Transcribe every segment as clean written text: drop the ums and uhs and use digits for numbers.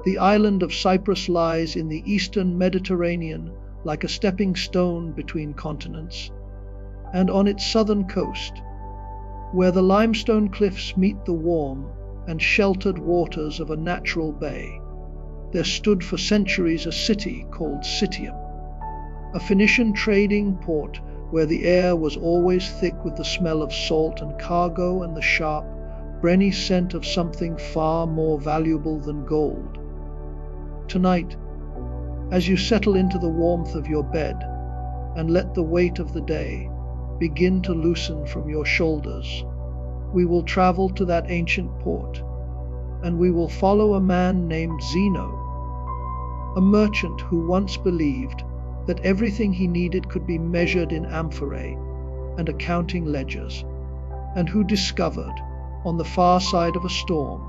The island of Cyprus lies in the eastern Mediterranean like a stepping stone between continents, and on its southern coast, where the limestone cliffs meet the warm and sheltered waters of a natural bay, there stood for centuries a city called Citium, a Phoenician trading port where the air was always thick with the smell of salt and cargo and the sharp, briny scent of something far more valuable than gold. Tonight, as you settle into the warmth of your bed and let the weight of the day begin to loosen from your shoulders, we will travel to that ancient port, and we will follow a man named Zeno, a merchant who once believed that everything he needed could be measured in amphorae and accounting ledgers, and who discovered, on the far side of a storm,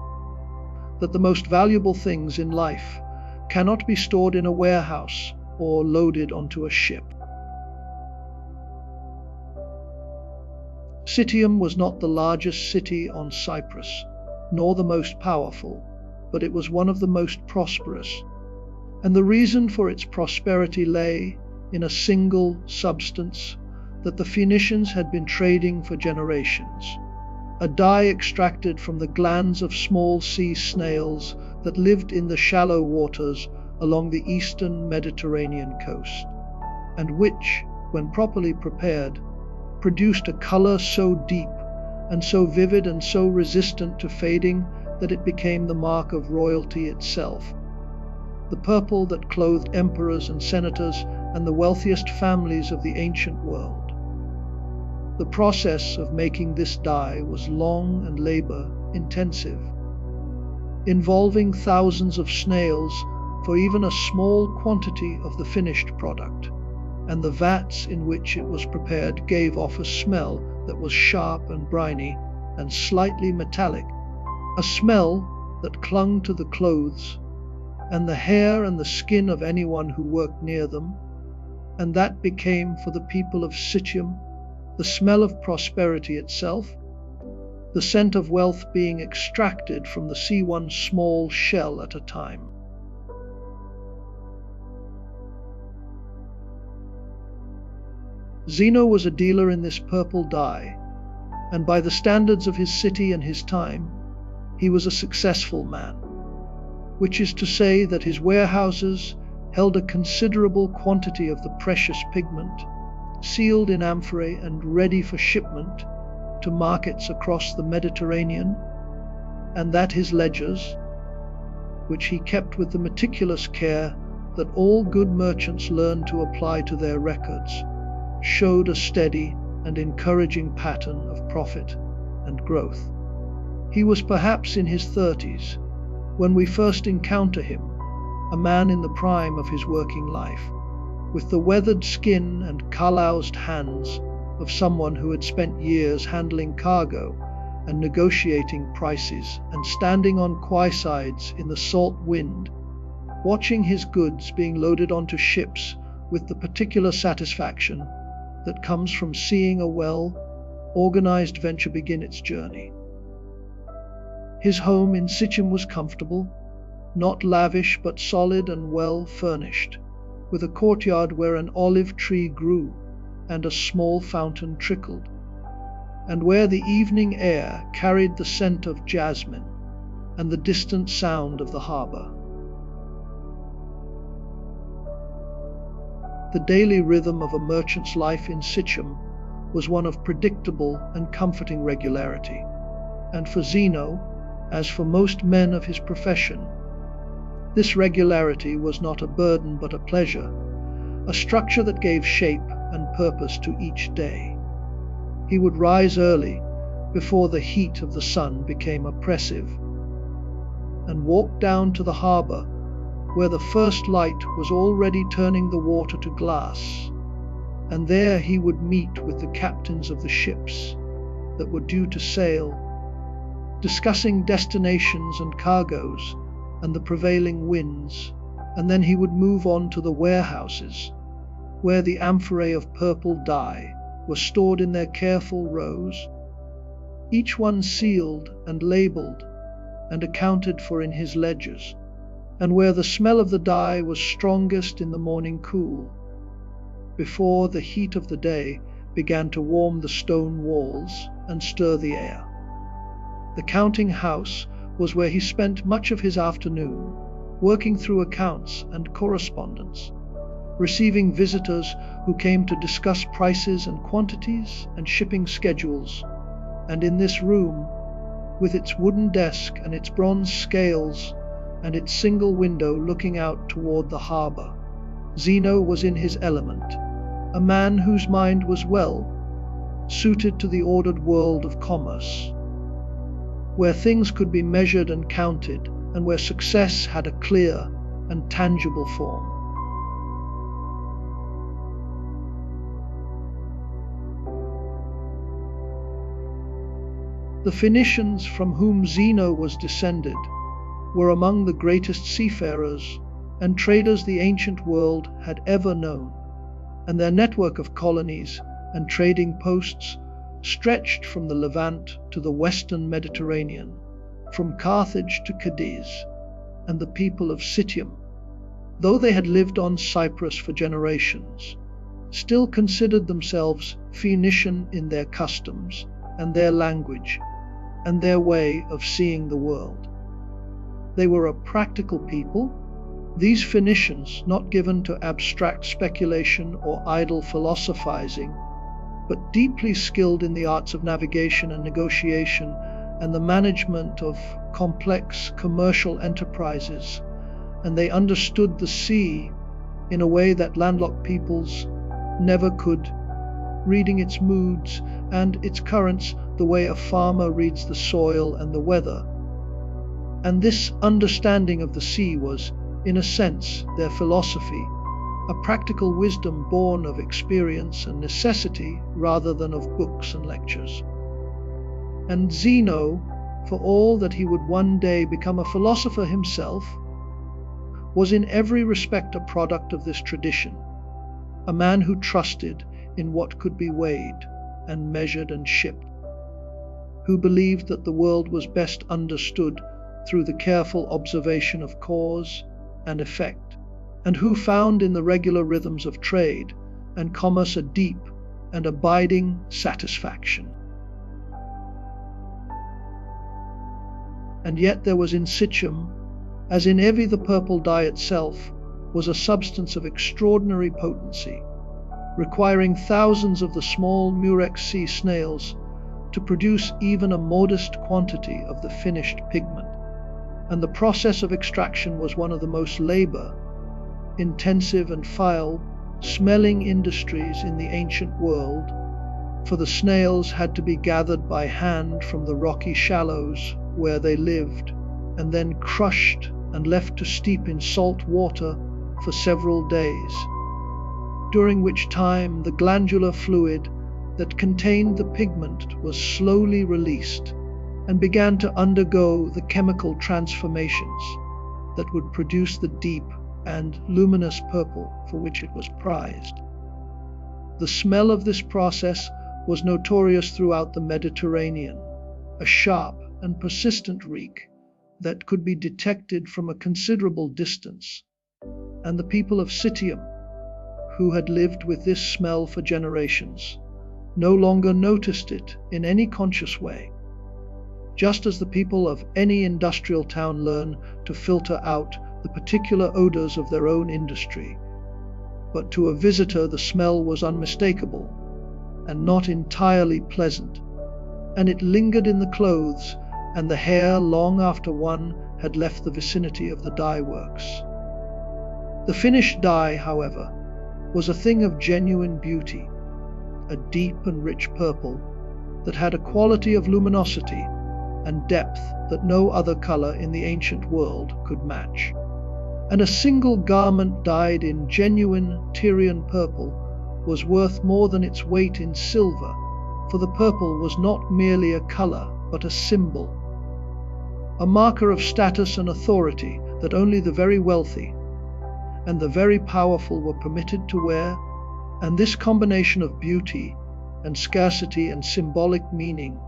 that the most valuable things in life cannot be stored in a warehouse or loaded onto a ship. Citium was not the largest city on Cyprus, nor the most powerful, but it was one of the most prosperous, and the reason for its prosperity lay in a single substance that the Phoenicians had been trading for generations, a dye extracted from the glands of small sea snails that lived in the shallow waters along the eastern Mediterranean coast, and which, when properly prepared, produced a color so deep and so vivid and so resistant to fading that it became the mark of royalty itself, the purple that clothed emperors and senators and the wealthiest families of the ancient world. The process of making this dye was long and labor-intensive, involving thousands of snails for even a small quantity of the finished product, and the vats in which it was prepared gave off a smell that was sharp and briny and slightly metallic, a smell that clung to the clothes and the hair and the skin of anyone who worked near them, and that became for the people of Citium the smell of prosperity itself, the scent of wealth being extracted from the sea one small shell at a time. Zeno was a dealer in this purple dye, and by the standards of his city and his time, he was a successful man, which is to say that his warehouses held a considerable quantity of the precious pigment, sealed in amphorae and ready for shipment to markets across the Mediterranean, and that his ledgers, which he kept with the meticulous care that all good merchants learn to apply to their records, showed a steady and encouraging pattern of profit and growth. He was perhaps in his 30s when we first encounter him, a man in the prime of his working life, with the weathered skin and calloused hands of someone who had spent years handling cargo and negotiating prices and standing on quaysides in the salt wind, watching his goods being loaded onto ships with the particular satisfaction that comes from seeing a well-organized venture begin its journey. His home in Citium was comfortable, not lavish but solid and well furnished, with a courtyard where an olive tree grew and a small fountain trickled, and where the evening air carried the scent of jasmine and the distant sound of the harbor. The daily rhythm of a merchant's life in Citium was one of predictable and comforting regularity, and for Zeno, as for most men of his profession, this regularity was not a burden but a pleasure, a structure that gave shape and purpose to each day. He would rise early, before the heat of the sun became oppressive, and walk down to the harbor, where the first light was already turning the water to glass, and there he would meet with the captains of the ships that were due to sail, discussing destinations and cargoes and the prevailing winds, and then he would move on to the warehouses, where the amphorae of purple dye were stored in their careful rows, each one sealed and labeled and accounted for in his ledgers, and where the smell of the dye was strongest in the morning cool, before the heat of the day began to warm the stone walls and stir the air. The counting house was where he spent much of his afternoon, working through accounts and correspondence, receiving visitors who came to discuss prices and quantities and shipping schedules. And in this room, with its wooden desk and its bronze scales and its single window looking out toward the harbor, Zeno was in his element, a man whose mind was well suited to the ordered world of commerce, where things could be measured and counted, and where success had a clear and tangible form. The Phoenicians, from whom Zeno was descended, were among the greatest seafarers and traders the ancient world had ever known, and their network of colonies and trading posts stretched from the Levant to the western Mediterranean, from Carthage to Cadiz, and the people of Citium, though they had lived on Cyprus for generations, still considered themselves Phoenician in their customs and their language and their way of seeing the world. They were a practical people, these Phoenicians, not given to abstract speculation or idle philosophizing, but deeply skilled in the arts of navigation and negotiation and the management of complex commercial enterprises, and they understood the sea in a way that landlocked peoples never could, reading its moods and its currents the way a farmer reads the soil and the weather. And this understanding of the sea was, in a sense, their philosophy, a practical wisdom born of experience and necessity rather than of books and lectures. And Zeno, for all that he would one day become a philosopher himself, was in every respect a product of this tradition, a man who trusted in what could be weighed and measured and shipped, who believed that the world was best understood through the careful observation of cause and effect, and who found in the regular rhythms of trade and commerce a deep and abiding satisfaction. And yet there was in Citium, as in every the purple dye itself, was a substance of extraordinary potency, requiring thousands of the small murex sea snails to produce even a modest quantity of the finished pigment. And the process of extraction was one of the most labor-intensive and foul-smelling industries in the ancient world, for the snails had to be gathered by hand from the rocky shallows where they lived, and then crushed and left to steep in salt water for several days, during which time the glandular fluid that contained the pigment was slowly released and began to undergo the chemical transformations that would produce the deep and luminous purple for which it was prized. The smell of this process was notorious throughout the Mediterranean, a sharp and persistent reek that could be detected from a considerable distance, and the people of Citium, who had lived with this smell for generations, no longer noticed it in any conscious way, just as the people of any industrial town learn to filter out the particular odors of their own industry. But to a visitor the smell was unmistakable and not entirely pleasant, and it lingered in the clothes and the hair long after one had left the vicinity of the dye works. The finished dye, however, was a thing of genuine beauty, a deep and rich purple that had a quality of luminosity and depth that no other color in the ancient world could match. And a single garment dyed in genuine Tyrian purple was worth more than its weight in silver, for the purple was not merely a color but a symbol, a marker of status and authority that only the very wealthy and the very powerful were permitted to wear, and this combination of beauty and scarcity and symbolic meaning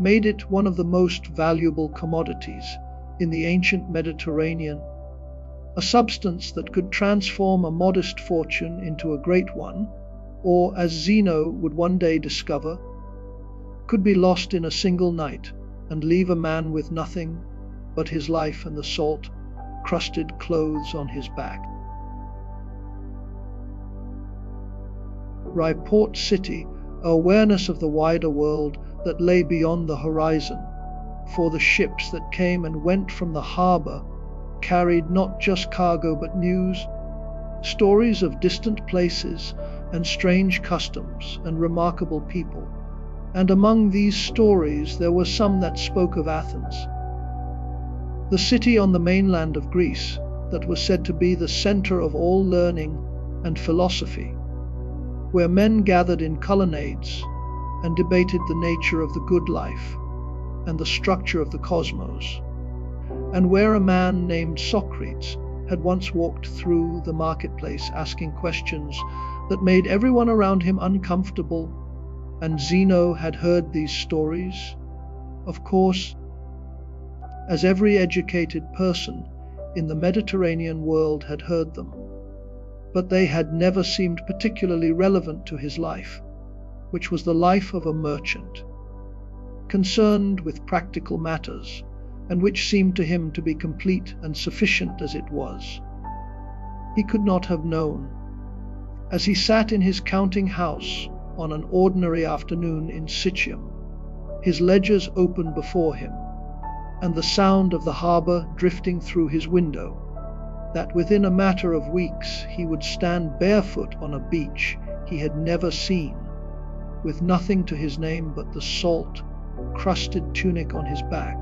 made it one of the most valuable commodities in the ancient Mediterranean a substance that could transform a modest fortune into a great one, or, as Zeno would one day discover, could be lost in a single night and leave a man with nothing but his life and the salt-crusted clothes on his back. Port City, awareness of the wider world that lay beyond the horizon, for the ships that came and went from the harbor carried not just cargo but news, stories of distant places and strange customs and remarkable people. And among these stories there were some that spoke of Athens, the city on the mainland of Greece that was said to be the center of all learning and philosophy, where men gathered in colonnades and debated the nature of the good life and the structure of the cosmos, and where a man named Socrates had once walked through the marketplace asking questions that made everyone around him uncomfortable. And Zeno had heard these stories, of course, as every educated person in the Mediterranean world had heard them, but they had never seemed particularly relevant to his life, which was the life of a merchant, concerned with practical matters, and which seemed to him to be complete and sufficient as it was. He could not have known, as he sat in his counting house on an ordinary afternoon in Citium, his ledgers open before him, and the sound of the harbor drifting through his window, that within a matter of weeks he would stand barefoot on a beach he had never seen, with nothing to his name but the salt-crusted tunic on his back,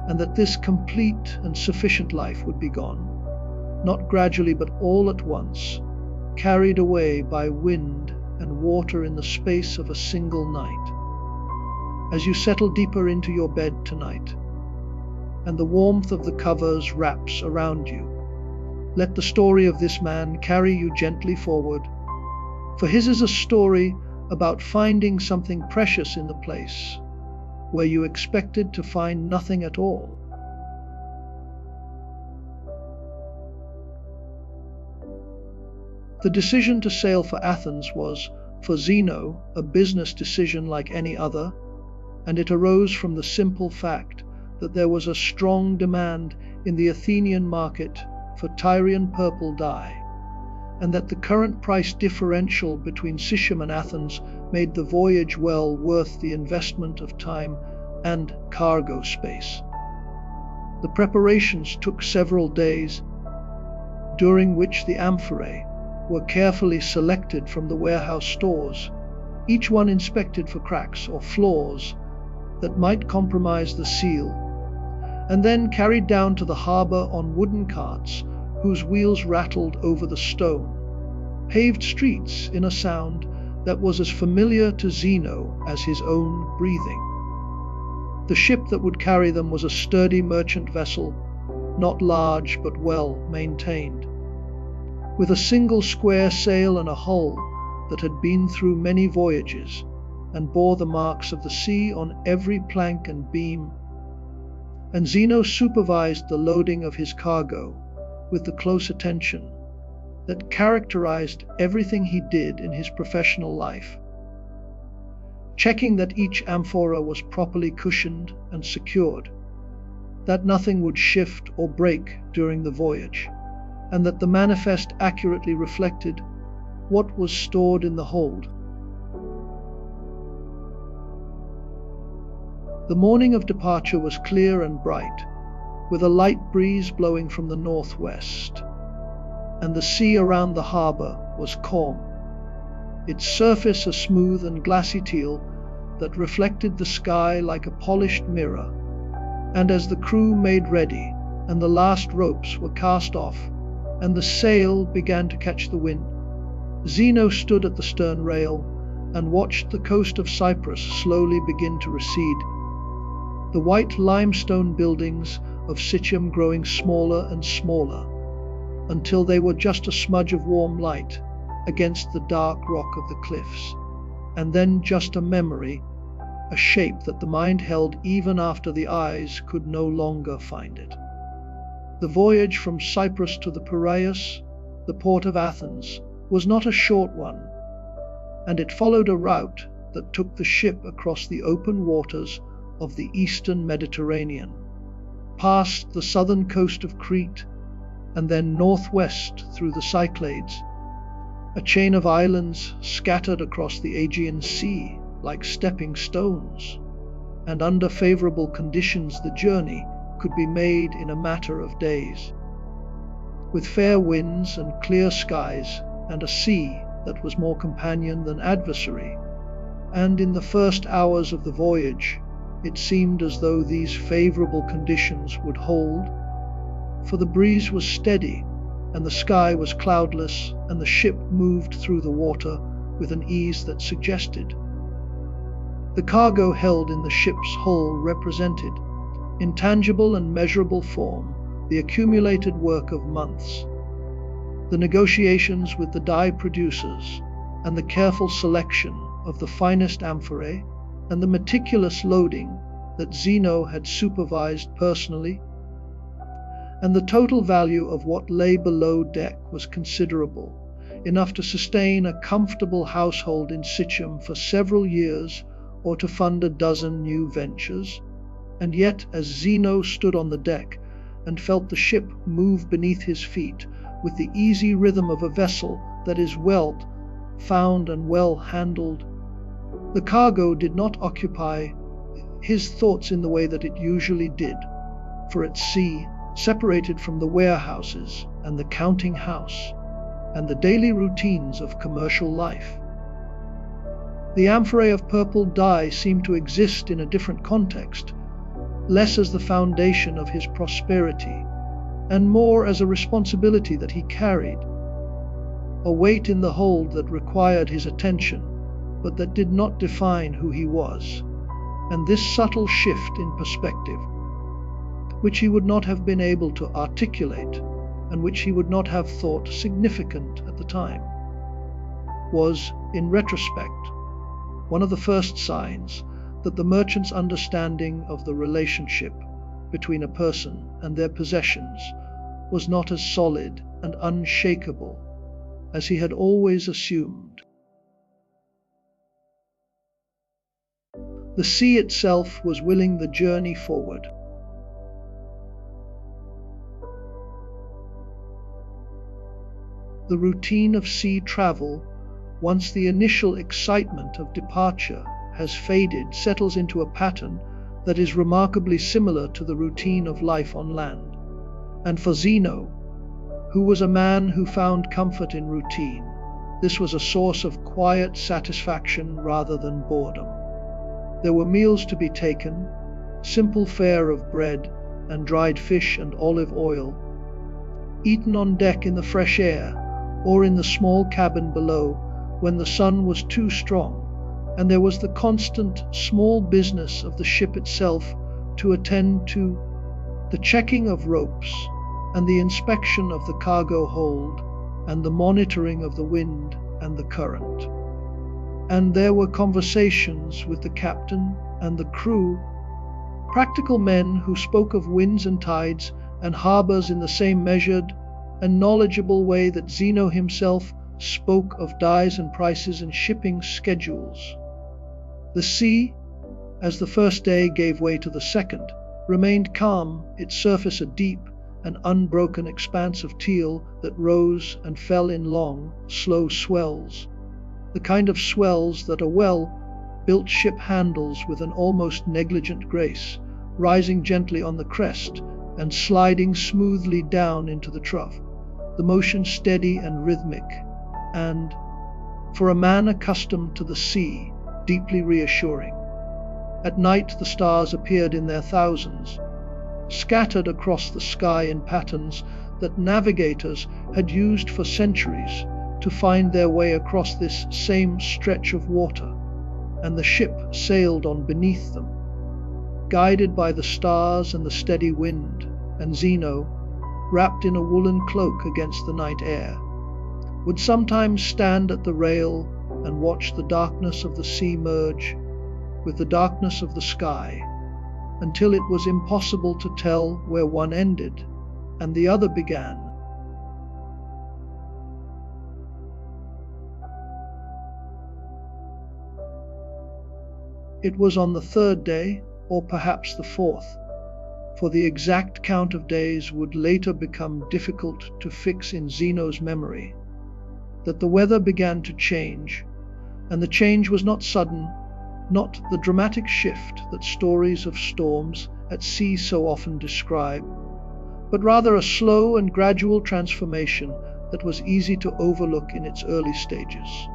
and that this complete and sufficient life would be gone, not gradually but all at once, carried away by wind and water in the space of a single night. As you settle deeper into your bed tonight, and the warmth of the covers wraps around you, let the story of this man carry you gently forward, for his is a story about finding something precious in the place where you expected to find nothing at all. The decision to sail for Athens was, for Zeno, a business decision like any other, and it arose from the simple fact that there was a strong demand in the Athenian market for Tyrian purple dye, and that the current price differential between Citium and Athens made the voyage well worth the investment of time and cargo space. The preparations took several days, during which the amphorae were carefully selected from the warehouse stores, each one inspected for cracks or flaws that might compromise the seal, and then carried down to the harbor on wooden carts whose wheels rattled over the stone, paved streets in a sound that was as familiar to Zeno as his own breathing. The ship that would carry them was a sturdy merchant vessel, not large but well maintained, with a single square sail and a hull that had been through many voyages and bore the marks of the sea on every plank and beam. And Zeno supervised the loading of his cargo with the close attention that characterized everything he did in his professional life, checking that each amphora was properly cushioned and secured, that nothing would shift or break during the voyage, and that the manifest accurately reflected what was stored in the hold. The morning of departure was clear and bright, with a light breeze blowing from the northwest, and the sea around the harbor was calm, its surface a smooth and glassy teal that reflected the sky like a polished mirror. And as the crew made ready, and the last ropes were cast off, and the sail began to catch the wind, Zeno stood at the stern rail and watched the coast of Cyprus slowly begin to recede, the white limestone buildings of Citium growing smaller and smaller, until they were just a smudge of warm light against the dark rock of the cliffs, and then just a memory, a shape that the mind held even after the eyes could no longer find it. The voyage from Cyprus to the Piraeus, the port of Athens, was not a short one, and it followed a route that took the ship across the open waters of the eastern Mediterranean, past the southern coast of Crete, and then northwest through the Cyclades, a chain of islands scattered across the Aegean Sea like stepping stones, and under favorable conditions the journey could be made in a matter of days. With fair winds and clear skies, and a sea that was more companion than adversary, and in the first hours of the voyage it seemed as though these favorable conditions would hold, for the breeze was steady, and the sky was cloudless, and the ship moved through the water with an ease that suggested. The cargo held in the ship's hull represented, in tangible and measurable form, the accumulated work of months. The negotiations with the dye producers, and the careful selection of the finest amphorae, and the meticulous loading that Zeno had supervised personally, and the total value of what lay below deck was considerable, enough to sustain a comfortable household in Citium for several years or to fund a dozen new ventures. And yet, as Zeno stood on the deck and felt the ship move beneath his feet with the easy rhythm of a vessel that is well found and well handled, the cargo did not occupy his thoughts in the way that it usually did, for at sea, separated from the warehouses and the counting house and the daily routines of commercial life, the amphorae of purple dye seemed to exist in a different context, less as the foundation of his prosperity, and more as a responsibility that he carried, a weight in the hold that required his attention, but that did not define who he was. And this subtle shift in perspective, which he would not have been able to articulate, and which he would not have thought significant at the time, was, in retrospect, one of the first signs that the merchant's understanding of the relationship between a person and their possessions was not as solid and unshakable as he had always assumed. The sea itself was willing the journey forward. The routine of sea travel, once the initial excitement of departure has faded, settles into a pattern that is remarkably similar to the routine of life on land. And for Zeno, who was a man who found comfort in routine, this was a source of quiet satisfaction rather than boredom. There were meals to be taken, simple fare of bread and dried fish and olive oil, eaten on deck in the fresh air or in the small cabin below when the sun was too strong, and there was the constant small business of the ship itself to attend to, the checking of ropes and the inspection of the cargo hold and the monitoring of the wind and the current. And there were conversations with the captain and the crew, practical men who spoke of winds and tides and harbors in the same measured and knowledgeable way that Zeno himself spoke of dyes and prices and shipping schedules. The sea, as the first day gave way to the second, remained calm, its surface a deep and unbroken expanse of teal that rose and fell in long, slow swells, the kind of swells that a well-built ship handles with an almost negligent grace, rising gently on the crest and sliding smoothly down into the trough, the motion steady and rhythmic, and, for a man accustomed to the sea, deeply reassuring. At night the stars appeared in their thousands, scattered across the sky in patterns that navigators had used for centuries to find their way across this same stretch of water, and the ship sailed on beneath them, guided by the stars and the steady wind, and Zeno, wrapped in a woolen cloak against the night air, would sometimes stand at the rail and watch the darkness of the sea merge with the darkness of the sky, until it was impossible to tell where one ended and the other began. It was on the third day, or perhaps the fourth, for the exact count of days would later become difficult to fix in Zeno's memory, that the weather began to change, and the change was not sudden, not the dramatic shift that stories of storms at sea so often describe, but rather a slow and gradual transformation that was easy to overlook in its early stages.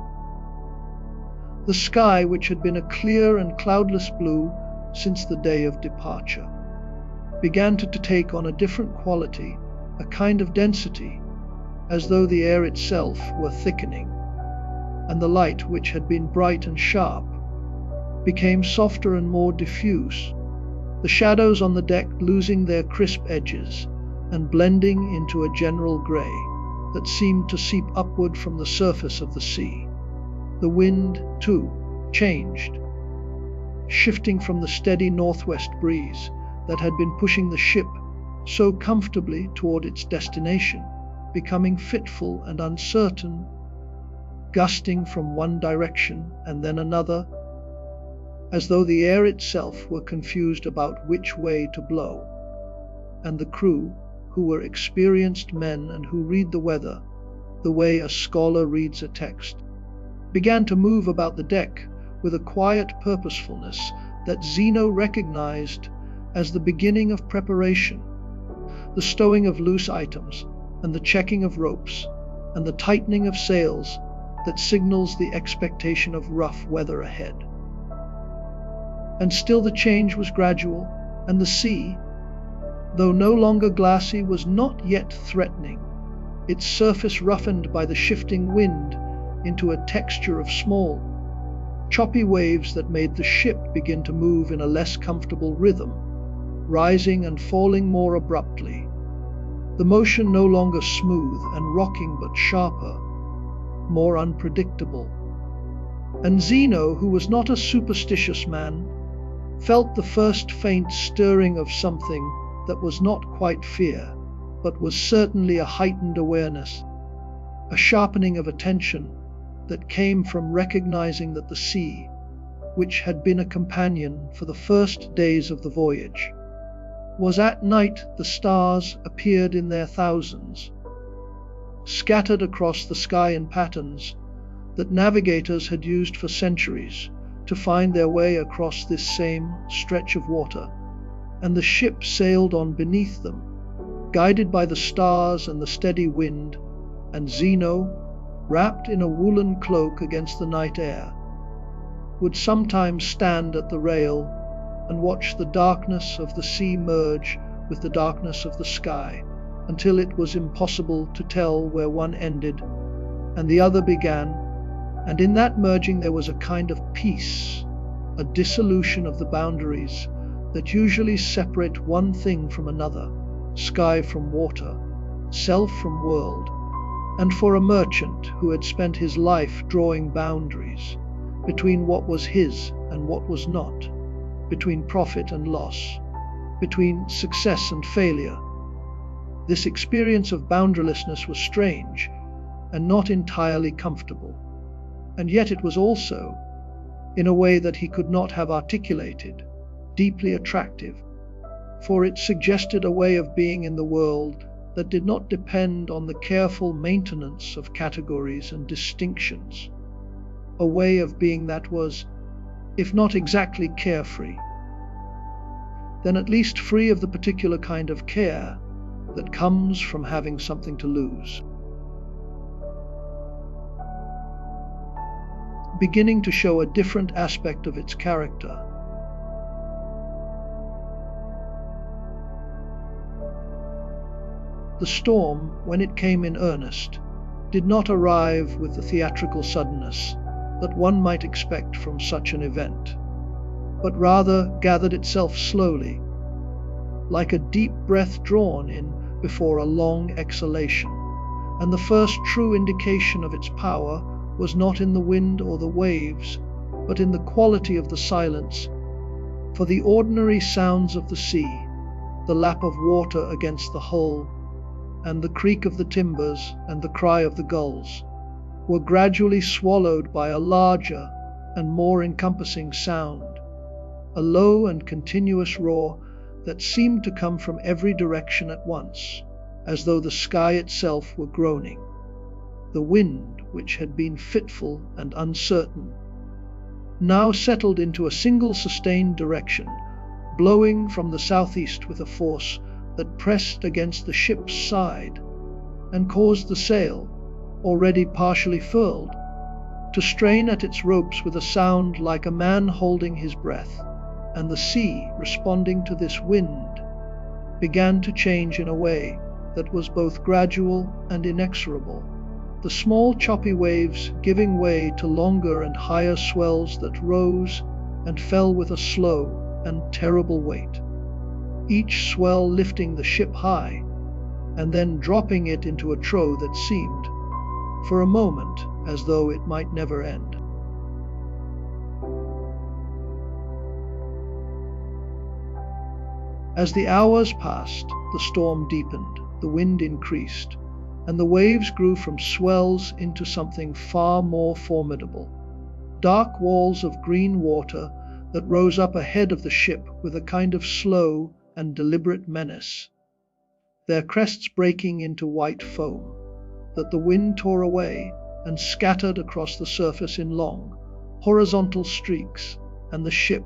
The sky, which had been a clear and cloudless blue since the day of departure, began to take on a different quality, a kind of density, as though the air itself were thickening, and the light, which had been bright and sharp, became softer and more diffuse, the shadows on the deck losing their crisp edges and blending into a general grey that seemed to seep upward from the surface of the sea. The wind, too, changed, shifting from the steady northwest breeze that had been pushing the ship so comfortably toward its destination, becoming fitful and uncertain, gusting from one direction and then another, as though the air itself were confused about which way to blow, and the crew, who were experienced men and who read the weather the way a scholar reads a text, began to move about the deck with a quiet purposefulness that Zeno recognized as the beginning of preparation, the stowing of loose items and the checking of ropes and the tightening of sails that signals the expectation of rough weather ahead. And still the change was gradual, and the sea, though no longer glassy, was not yet threatening, its surface roughened by the shifting wind into a texture of small, choppy waves that made the ship begin to move in a less comfortable rhythm, rising and falling more abruptly, the motion no longer smooth and rocking but sharper, more unpredictable. And Zeno, who was not a superstitious man, felt the first faint stirring of something that was not quite fear, but was certainly a heightened awareness, a sharpening of attention that came from recognizing that the sea, which had been a companion for the first days of the voyage, was at night. The stars appeared in their thousands, scattered across the sky in patterns that navigators had used for centuries to find their way across this same stretch of water, and the ship sailed on beneath them, guided by the stars and the steady wind, and Zeno, wrapped in a woolen cloak against the night air, would sometimes stand at the rail and watch the darkness of the sea merge with the darkness of the sky, until it was impossible to tell where one ended and the other began, and in that merging there was a kind of peace, a dissolution of the boundaries that usually separate one thing from another, sky from water, self from world. And for a merchant who had spent his life drawing boundaries between what was his and what was not, between profit and loss, between success and failure, this experience of boundarylessness was strange and not entirely comfortable. And yet it was also, in a way that he could not have articulated, deeply attractive, for it suggested a way of being in the world that did not depend on the careful maintenance of categories and distinctions, a way of being that was, if not exactly carefree, then at least free of the particular kind of care that comes from having something to lose. Beginning to show a different aspect of its character. The storm, when it came in earnest, did not arrive with the theatrical suddenness that one might expect from such an event, but rather gathered itself slowly, like a deep breath drawn in before a long exhalation, and the first true indication of its power was not in the wind or the waves, but in the quality of the silence, for the ordinary sounds of the sea, the lap of water against the hull, and the creak of the timbers and the cry of the gulls were gradually swallowed by a larger and more encompassing sound, a low and continuous roar that seemed to come from every direction at once, as though the sky itself were groaning. The wind, which had been fitful and uncertain, now settled into a single sustained direction, blowing from the southeast with a force that pressed against the ship's side and caused the sail, already partially furled, to strain at its ropes with a sound like a man holding his breath, and the sea, responding to this wind, began to change in a way that was both gradual and inexorable, the small choppy waves giving way to longer and higher swells that rose and fell with a slow and terrible weight, each swell lifting the ship high and then dropping it into a trough that seemed, for a moment, as though it might never end. As the hours passed, the storm deepened, the wind increased, and the waves grew from swells into something far more formidable. Dark walls of green water that rose up ahead of the ship with a kind of slow and deliberate menace, their crests breaking into white foam that the wind tore away and scattered across the surface in long, horizontal streaks, and the ship,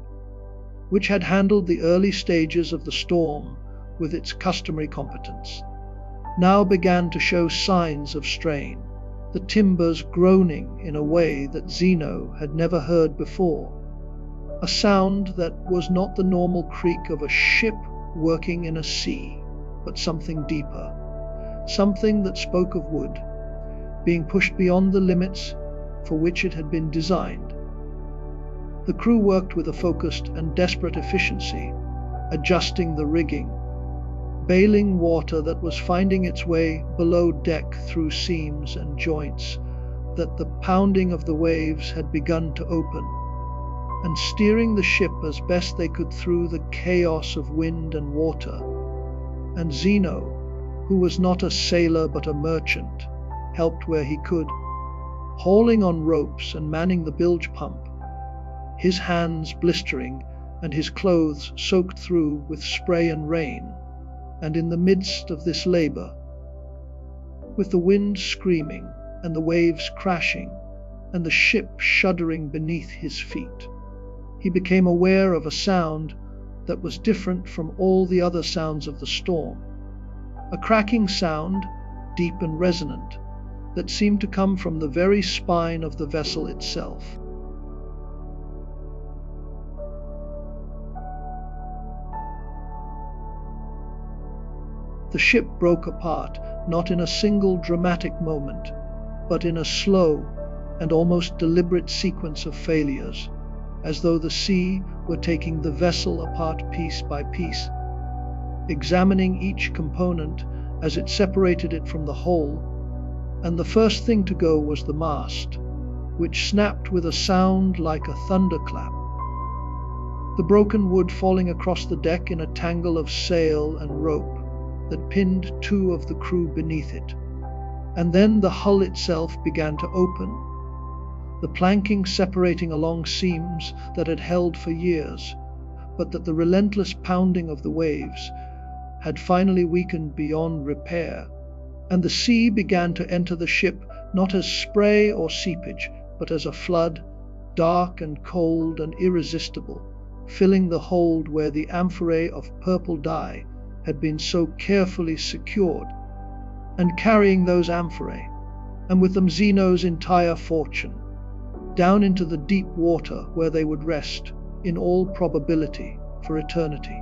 which had handled the early stages of the storm with its customary competence, now began to show signs of strain, the timbers groaning in a way that Zeno had never heard before, a sound that was not the normal creak of a ship working in a sea, but something deeper, something that spoke of wood being pushed beyond the limits for which it had been designed. The crew worked with a focused and desperate efficiency, adjusting the rigging, bailing water that was finding its way below deck through seams and joints that the pounding of the waves had begun to open, and steering the ship as best they could through the chaos of wind and water. And Zeno, who was not a sailor but a merchant, helped where he could, hauling on ropes and manning the bilge pump, his hands blistering and his clothes soaked through with spray and rain. And in the midst of this labor, with the wind screaming and the waves crashing and the ship shuddering beneath his feet, he became aware of a sound that was different from all the other sounds of the storm, a cracking sound, deep and resonant, that seemed to come from the very spine of the vessel itself. The ship broke apart, not in a single dramatic moment, but in a slow and almost deliberate sequence of failures, as though the sea were taking the vessel apart piece by piece, examining each component as it separated it from the whole. And the first thing to go was the mast, which snapped with a sound like a thunderclap, the broken wood falling across the deck in a tangle of sail and rope that pinned two of the crew beneath it. And then the hull itself began to open, the planking separating along seams that had held for years, but that the relentless pounding of the waves had finally weakened beyond repair. And the sea began to enter the ship not as spray or seepage, but as a flood, dark and cold and irresistible, filling the hold where the amphorae of purple dye had been so carefully secured, and carrying those amphorae, and with them Zeno's entire fortune, down into the deep water where they would rest, in all probability, for eternity.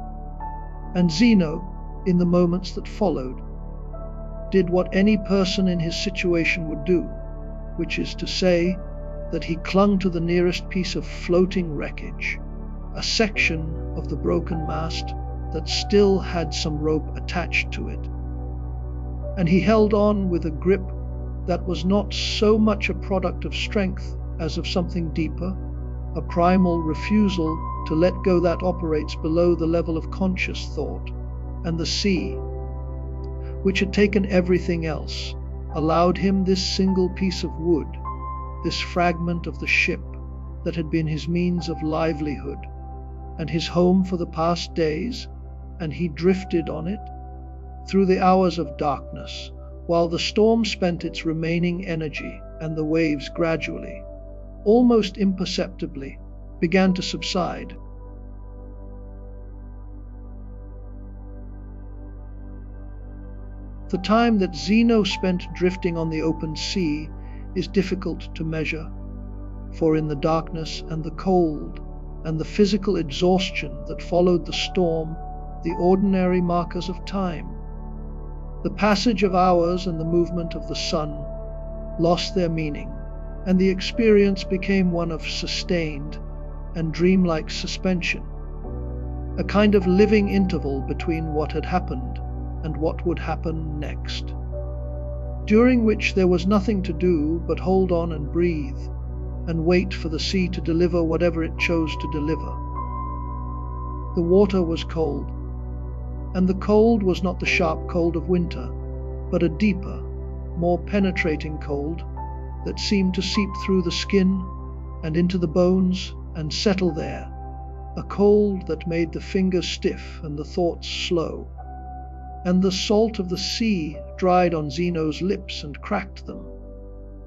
And Zeno, in the moments that followed, did what any person in his situation would do, which is to say that he clung to the nearest piece of floating wreckage, a section of the broken mast that still had some rope attached to it. And he held on with a grip that was not so much a product of strength as of something deeper, a primal refusal to let go that operates below the level of conscious thought. And the sea, which had taken everything else, allowed him this single piece of wood, this fragment of the ship that had been his means of livelihood and his home for the past days, and he drifted on it through the hours of darkness, while the storm spent its remaining energy and the waves gradually, almost imperceptibly, began to subside. The time that Zeno spent drifting on the open sea is difficult to measure, for in the darkness and the cold and the physical exhaustion that followed the storm, the ordinary markers of time, the passage of hours and the movement of the sun, lost their meaning, and the experience became one of sustained and dreamlike suspension, a kind of living interval between what had happened and what would happen next, during which there was nothing to do but hold on and breathe, and wait for the sea to deliver whatever it chose to deliver. The water was cold, and the cold was not the sharp cold of winter, but a deeper, more penetrating cold that seemed to seep through the skin and into the bones and settle there, a cold that made the fingers stiff and the thoughts slow. And the salt of the sea dried on Zeno's lips and cracked them,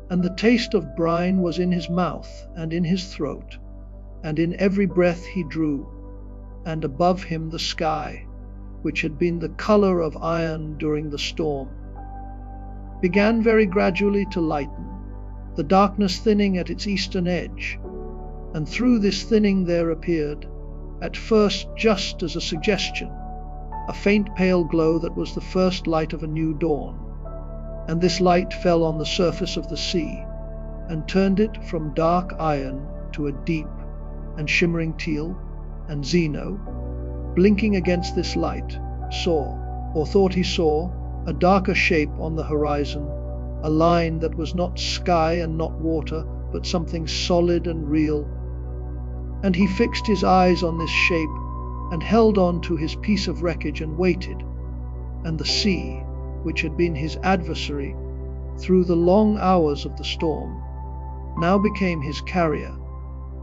and the taste of brine was in his mouth and in his throat, and in every breath he drew, and above him the sky, which had been the color of iron during the storm, began very gradually to lighten, the darkness thinning at its eastern edge, and through this thinning there appeared, at first just as a suggestion, a faint pale glow that was the first light of a new dawn, and this light fell on the surface of the sea, and turned it from dark iron to a deep and shimmering teal, and Zeno, blinking against this light, saw, or thought he saw, a darker shape on the horizon, a line that was not sky and not water, but something solid and real. And he fixed his eyes on this shape, and held on to his piece of wreckage and waited, and the sea, which had been his adversary through the long hours of the storm, now became his carrier,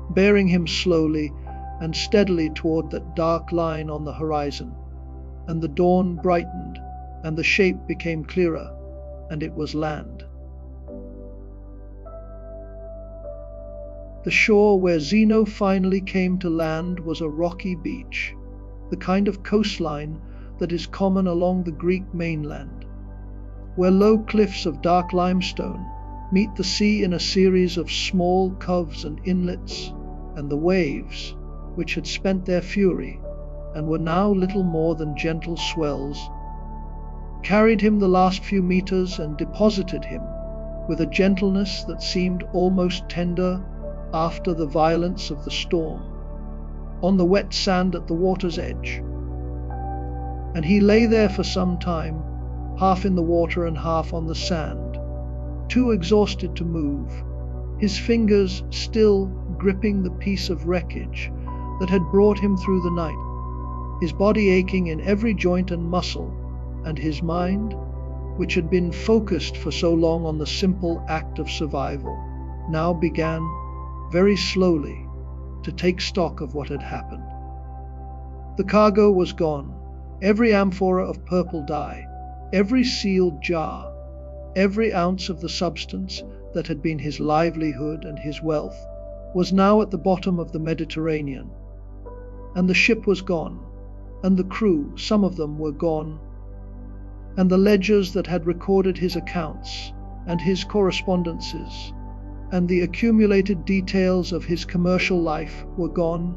bearing him slowly and steadily toward that dark line on the horizon, and the dawn brightened, and the shape became clearer, and it was land. The shore where Zeno finally came to land was a rocky beach, the kind of coastline that is common along the Greek mainland, where low cliffs of dark limestone meet the sea in a series of small coves and inlets, and the waves, which had spent their fury and were now little more than gentle swells, carried him the last few meters and deposited him with a gentleness that seemed almost tender after the violence of the storm, on the wet sand at the water's edge. And he lay there for some time, half in the water and half on the sand, too exhausted to move, his fingers still gripping the piece of wreckage that had brought him through the night, his body aching in every joint and muscle, and his mind, which had been focused for so long on the simple act of survival, now began, very slowly, to take stock of what had happened. The cargo was gone, every amphora of purple dye, every sealed jar, every ounce of the substance that had been his livelihood and his wealth was now at the bottom of the Mediterranean. And the ship was gone, and the crew, some of them, were gone, and the ledgers that had recorded his accounts and his correspondences and the accumulated details of his commercial life were gone,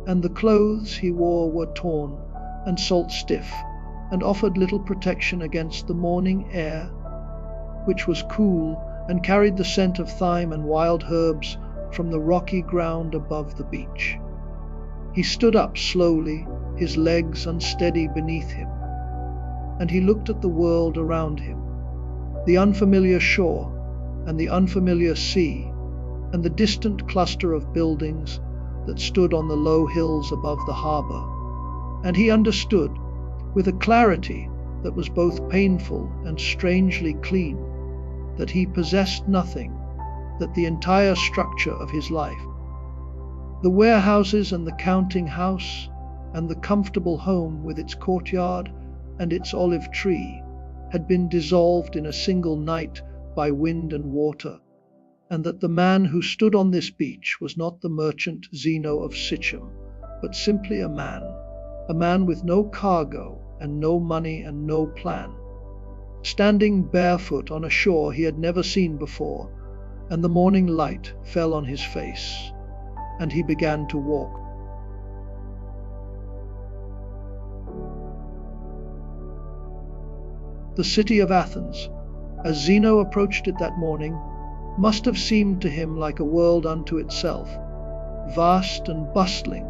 and the clothes he wore were torn and salt-stiff and offered little protection against the morning air, which was cool and carried the scent of thyme and wild herbs from the rocky ground above the beach. He stood up slowly, his legs unsteady beneath him, and he looked at the world around him, the unfamiliar shore and the unfamiliar sea, and the distant cluster of buildings that stood on the low hills above the harbor. And he understood, with a clarity that was both painful and strangely clean, that he possessed nothing, that the entire structure of his life, the warehouses and the counting house, and the comfortable home with its courtyard and its olive tree, had been dissolved in a single night by wind and water, and that the man who stood on this beach was not the merchant Zeno of Citium, but simply a man with no cargo and no money and no plan, standing barefoot on a shore he had never seen before, and the morning light fell on his face, and he began to walk. The city of Athens, as Zeno approached it that morning, must have seemed to him like a world unto itself, vast and bustling,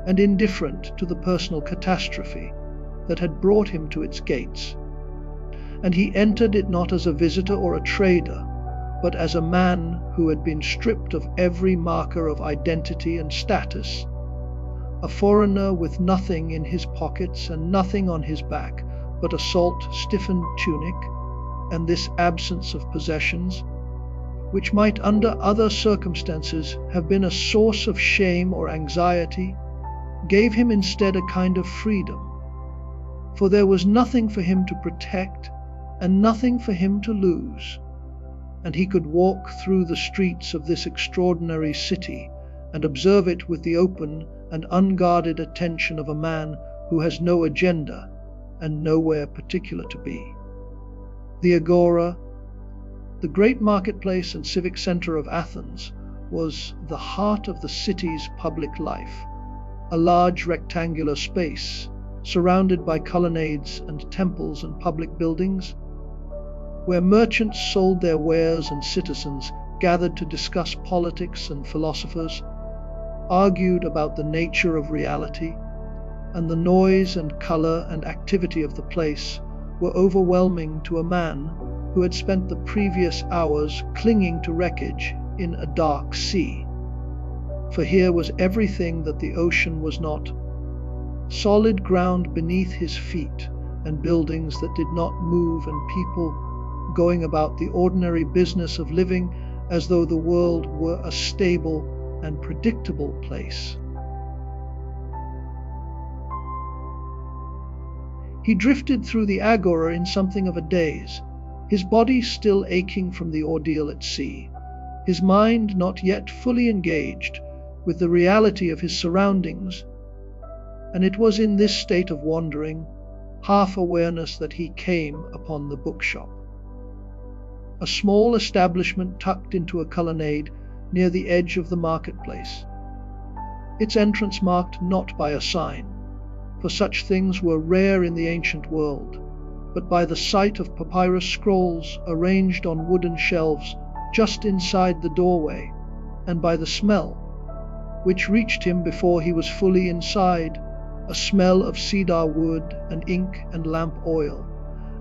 and indifferent to the personal catastrophe that had brought him to its gates. And he entered it not as a visitor or a trader, but as a man who had been stripped of every marker of identity and status, a foreigner with nothing in his pockets and nothing on his back but a salt-stiffened tunic, and this absence of possessions, which might under other circumstances have been a source of shame or anxiety, gave him instead a kind of freedom, for there was nothing for him to protect and nothing for him to lose, and he could walk through the streets of this extraordinary city and observe it with the open and unguarded attention of a man who has no agenda and nowhere particular to be. The agora, the great marketplace and civic center of Athens, was the heart of the city's public life, a large rectangular space surrounded by colonnades and temples and public buildings, where merchants sold their wares and citizens gathered to discuss politics, and philosophers argued about the nature of reality, and the noise and color and activity of the place were overwhelming to a man who had spent the previous hours clinging to wreckage in a dark sea. For here was everything that the ocean was not: solid ground beneath his feet, and buildings that did not move, and people going about the ordinary business of living as though the world were a stable and predictable place. He drifted through the agora in something of a daze, his body still aching from the ordeal at sea, his mind not yet fully engaged with the reality of his surroundings, and it was in this state of wandering, half-awareness, that he came upon the bookshop, a small establishment tucked into a colonnade near the edge of the marketplace, its entrance marked not by a sign, for such things were rare in the ancient world, but by the sight of papyrus scrolls arranged on wooden shelves just inside the doorway, and by the smell, which reached him before he was fully inside, a smell of cedar wood and ink and lamp oil,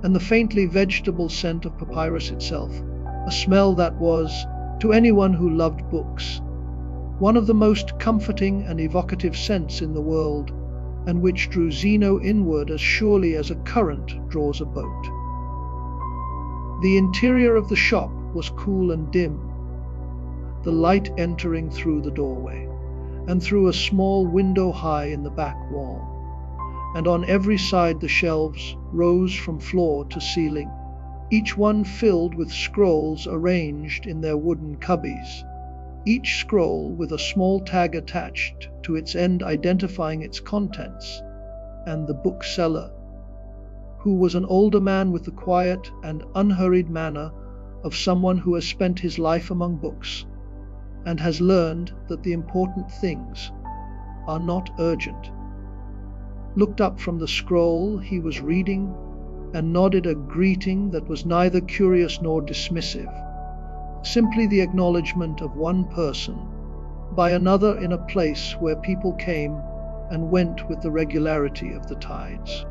and the faintly vegetable scent of papyrus itself, a smell that was, to anyone who loved books, one of the most comforting and evocative scents in the world, and which drew Zeno inward as surely as a current draws a boat. The interior of the shop was cool and dim, the light entering through the doorway, and through a small window high in the back wall, and on every side the shelves rose from floor to ceiling, each one filled with scrolls arranged in their wooden cubbies, each scroll with a small tag attached to its end identifying its contents, and the bookseller, who was an older man with the quiet and unhurried manner of someone who has spent his life among books, and has learned that the important things are not urgent, looked up from the scroll he was reading and nodded a greeting that was neither curious nor dismissive, simply the acknowledgement of one person by another in a place where people came and went with the regularity of the tides.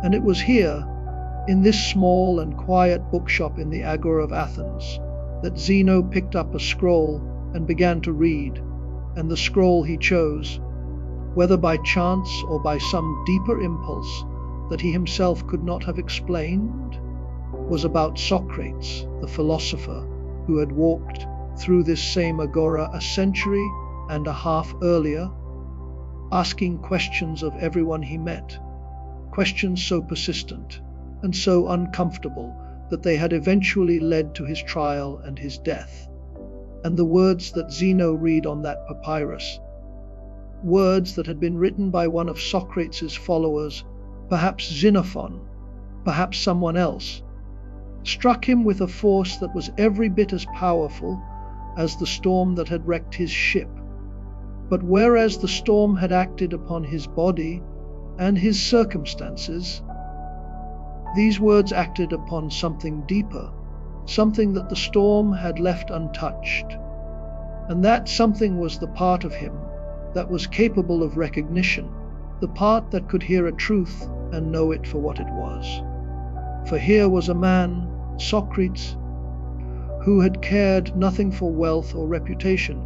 And it was here, in this small and quiet bookshop in the Agora of Athens, that Zeno picked up a scroll and began to read, and the scroll he chose whether by chance or by some deeper impulse that he himself could not have explained, was about Socrates, the philosopher, who had walked through this same agora a century and a half earlier, asking questions of everyone he met, questions so persistent and so uncomfortable that they had eventually led to his trial and his death. And the words that Zeno read on that papyrus, words that had been written by one of Socrates' followers, perhaps Xenophon, perhaps someone else, struck him with a force that was every bit as powerful as the storm that had wrecked his ship. But whereas the storm had acted upon his body and his circumstances, these words acted upon something deeper, something that the storm had left untouched. And that something was the part of him that was capable of recognition, the part that could hear a truth and know it for what it was. For here was a man, Socrates, who had cared nothing for wealth or reputation,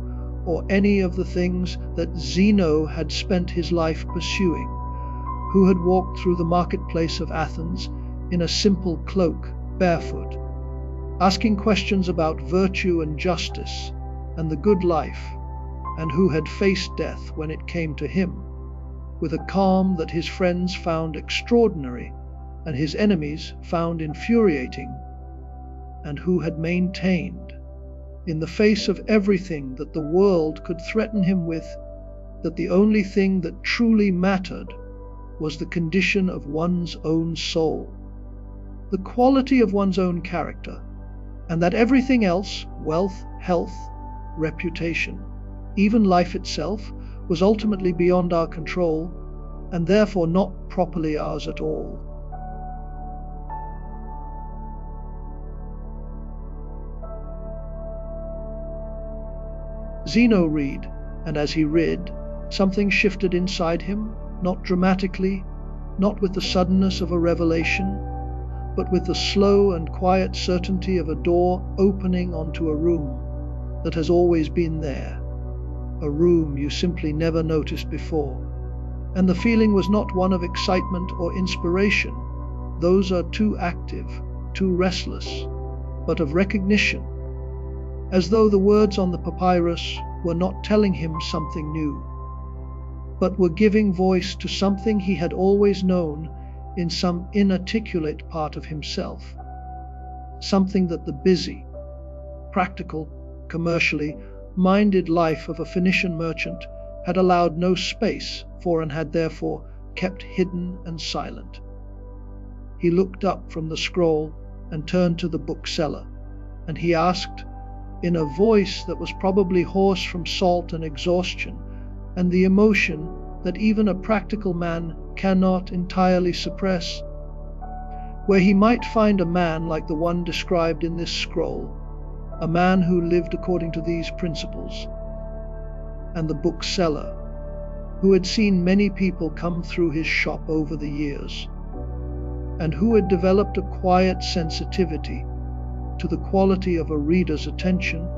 or any of the things that Zeno had spent his life pursuing, who had walked through the marketplace of Athens in a simple cloak, barefoot, asking questions about virtue and justice and the good life, and who had faced death when it came to him, with a calm that his friends found extraordinary and his enemies found infuriating, and who had maintained, in the face of everything that the world could threaten him with, that the only thing that truly mattered was the condition of one's own soul, the quality of one's own character, and that everything else, wealth, health, reputation, even life itself, was ultimately beyond our control, and therefore not properly ours at all. Zeno read, and as he read, something shifted inside him, not dramatically, not with the suddenness of a revelation, but with the slow and quiet certainty of a door opening onto a room that has always been there, a room you simply never noticed before. And the feeling was not one of excitement or inspiration, those are too active, too restless, but of recognition, as though the words on the papyrus were not telling him something new, but were giving voice to something he had always known in some inarticulate part of himself, something that the busy, practical, commercially minded life of a Phoenician merchant had allowed no space for and had therefore kept hidden and silent. He looked up from the scroll and turned to the bookseller, and he asked, in a voice that was probably hoarse from salt and exhaustion and the emotion that even a practical man cannot entirely suppress, where he might find a man like the one described in this scroll, a man who lived according to these principles. And the bookseller, who had seen many people come through his shop over the years, and who had developed a quiet sensitivity to the quality of a reader's attention,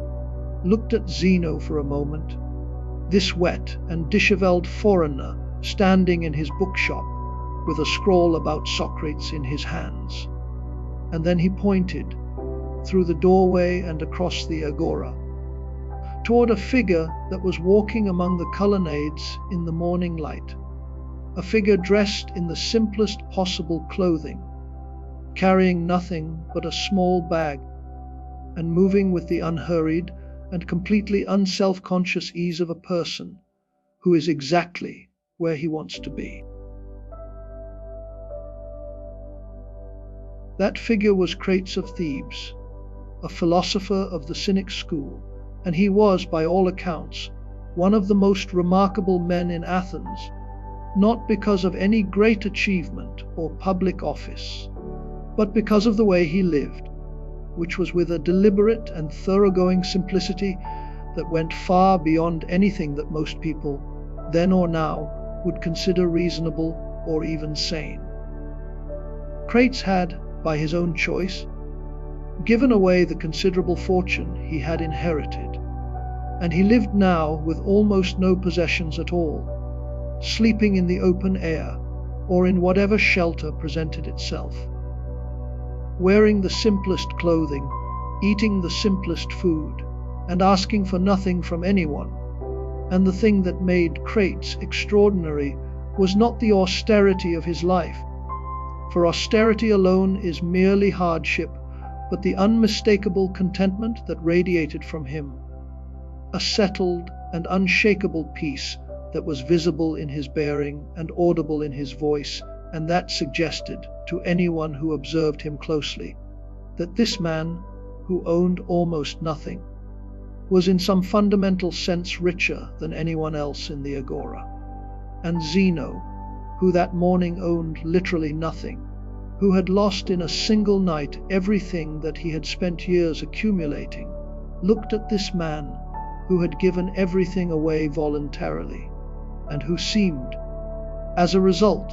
looked at Zeno for a moment, this wet and disheveled foreigner standing in his bookshop with a scroll about Socrates in his hands. And then he pointed, through the doorway and across the agora, toward a figure that was walking among the colonnades in the morning light, a figure dressed in the simplest possible clothing, carrying nothing but a small bag, and moving with the unhurried and completely unself-conscious ease of a person who is exactly where he wants to be. That figure was Crates of Thebes, a philosopher of the Cynic school, and he was, by all accounts, one of the most remarkable men in Athens, not because of any great achievement or public office, but because of the way he lived, which was with a deliberate and thoroughgoing simplicity that went far beyond anything that most people, then or now, would consider reasonable or even sane. Crates had, by his own choice, given away the considerable fortune he had inherited, and he lived now with almost no possessions at all, sleeping in the open air or in whatever shelter presented itself, wearing the simplest clothing, eating the simplest food, and asking for nothing from anyone. And the thing that made Crates extraordinary was not the austerity of his life, for austerity alone is merely hardship, but the unmistakable contentment that radiated from him, a settled and unshakable peace that was visible in his bearing and audible in his voice, and that suggested to anyone who observed him closely that this man, who owned almost nothing, was in some fundamental sense richer than anyone else in the agora. And Zeno, who that morning owned literally nothing, who had lost in a single night everything that he had spent years accumulating, looked at this man who had given everything away voluntarily, and who seemed, as a result,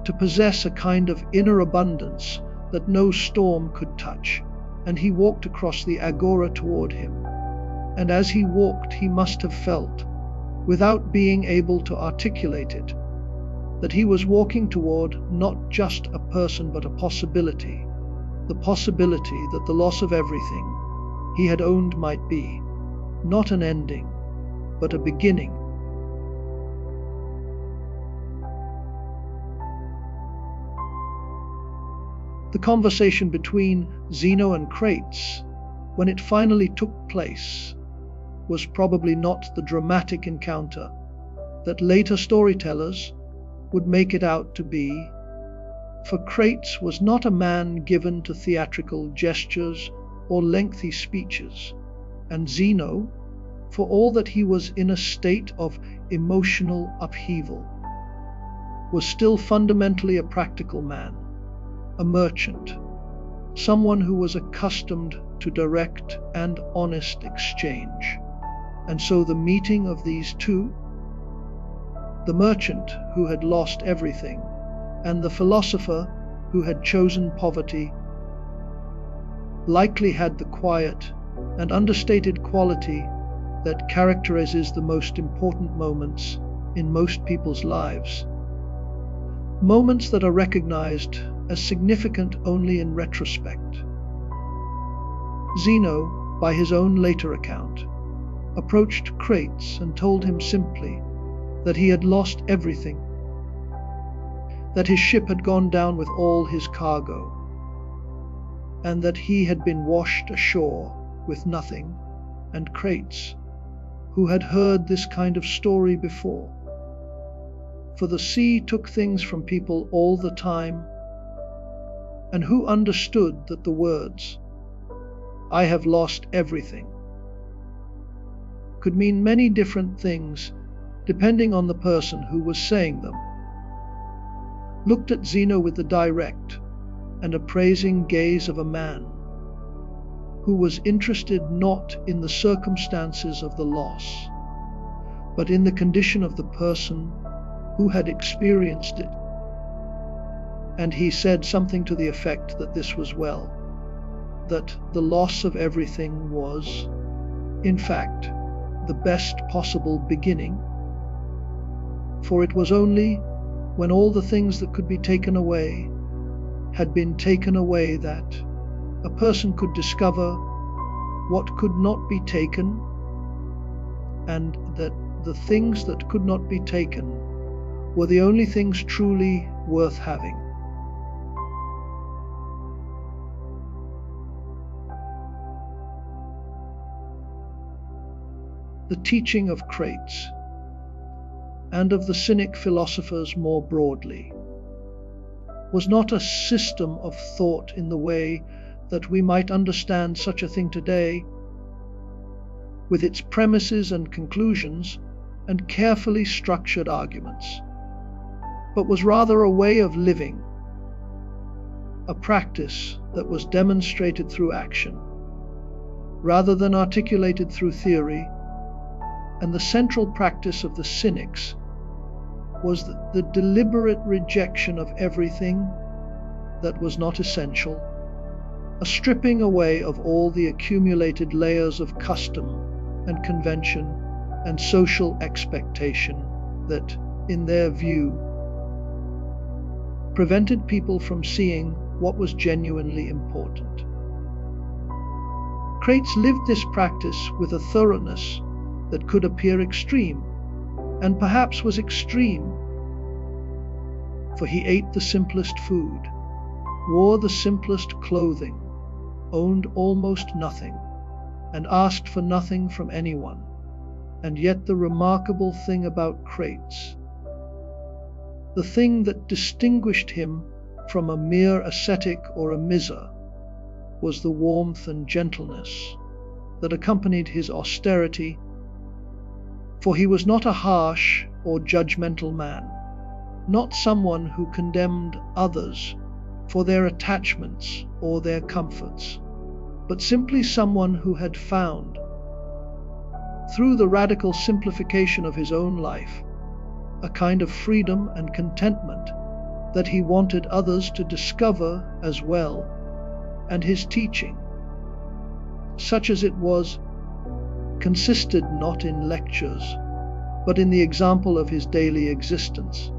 to possess a kind of inner abundance that no storm could touch. And he walked across the agora toward him. And as he walked, he must have felt, without being able to articulate it, that he was walking toward not just a person but a possibility, the possibility that the loss of everything he had owned might be, not an ending, but a beginning. The conversation between Zeno and Crates, when it finally took place, was probably not the dramatic encounter that later storytellers would make it out to be, for Crates was not a man given to theatrical gestures or lengthy speeches, and Zeno, for all that he was in a state of emotional upheaval, was still fundamentally a practical man, a merchant, someone who was accustomed to direct and honest exchange. And so the meeting of these two, the merchant who had lost everything, and the philosopher who had chosen poverty, likely had the quiet and understated quality that characterizes the most important moments in most people's lives, moments that are recognized as significant only in retrospect. Zeno, by his own later account, approached Crates and told him simply that he had lost everything, that his ship had gone down with all his cargo, and that he had been washed ashore with nothing. And Crates, who had heard this kind of story before, for the sea took things from people all the time, and who understood that the words, "I have lost everything," could mean many different things depending on the person who was saying them, looked at Zeno with the direct and appraising gaze of a man who was interested not in the circumstances of the loss, but in the condition of the person who had experienced it. And he said something to the effect that this was well, that the loss of everything was, in fact, the best possible beginning, for it was only when all the things that could be taken away had been taken away that a person could discover what could not be taken, and that the things that could not be taken were the only things truly worth having. The teaching of Crates, and of the Cynic philosophers more broadly, was not a system of thought in the way that we might understand such a thing today, with its premises and conclusions and carefully structured arguments, but was rather a way of living, a practice that was demonstrated through action, rather than articulated through theory. And the central practice of the Cynics was the deliberate rejection of everything that was not essential, a stripping away of all the accumulated layers of custom and convention and social expectation that, in their view, prevented people from seeing what was genuinely important. Crates lived this practice with a thoroughness that could appear extreme, and perhaps was extreme, for he ate the simplest food, wore the simplest clothing, owned almost nothing, and asked for nothing from anyone. And yet the remarkable thing about Crates, the thing that distinguished him from a mere ascetic or a miser, was the warmth and gentleness that accompanied his austerity, for he was not a harsh or judgmental man, not someone who condemned others for their attachments or their comforts, but simply someone who had found, through the radical simplification of his own life, a kind of freedom and contentment that he wanted others to discover as well, and his teaching, such as it was, consisted not in lectures, but in the example of his daily existence,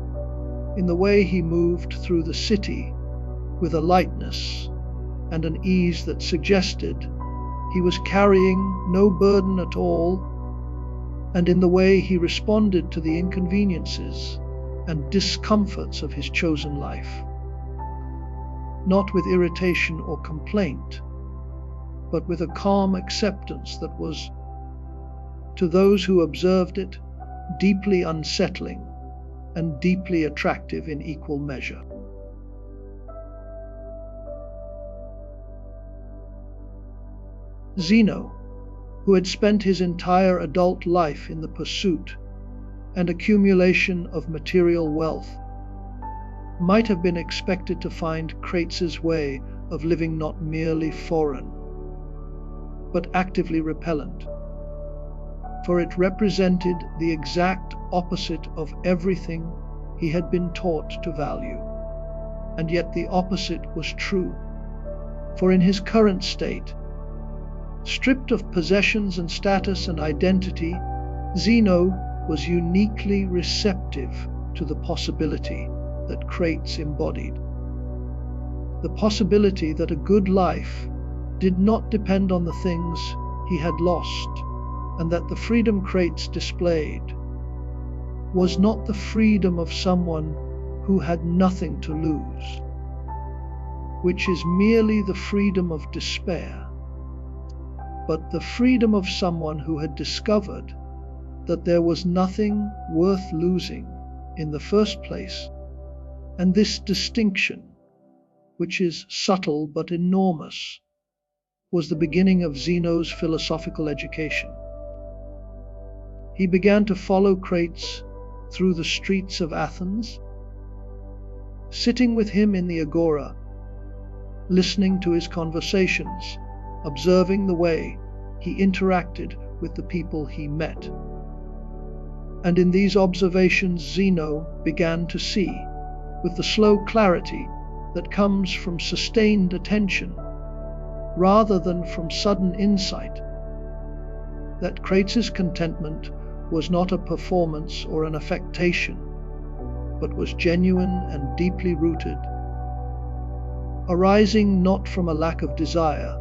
in the way he moved through the city with a lightness and an ease that suggested he was carrying no burden at all, and in the way he responded to the inconveniences and discomforts of his chosen life, not with irritation or complaint, but with a calm acceptance that was, to those who observed it, deeply unsettling and deeply attractive in equal measure. Zeno, who had spent his entire adult life in the pursuit and accumulation of material wealth, might have been expected to find Crates' way of living not merely foreign, but actively repellent, for it represented the exact opposite of everything he had been taught to value. And yet the opposite was true, for in his current state, stripped of possessions and status and identity, Zeno was uniquely receptive to the possibility that Crates embodied. The possibility that a good life did not depend on the things he had lost, and that the freedom Crates displayed was not the freedom of someone who had nothing to lose, which is merely the freedom of despair, but the freedom of someone who had discovered that there was nothing worth losing in the first place. And this distinction, which is subtle but enormous, was the beginning of Zeno's philosophical education. He began to follow Crates through the streets of Athens, sitting with him in the agora, listening to his conversations, observing the way he interacted with the people he met. And in these observations, Zeno began to see, with the slow clarity that comes from sustained attention rather than from sudden insight, that Crates' contentment was not a performance or an affectation, but was genuine and deeply rooted, arising not from a lack of desire,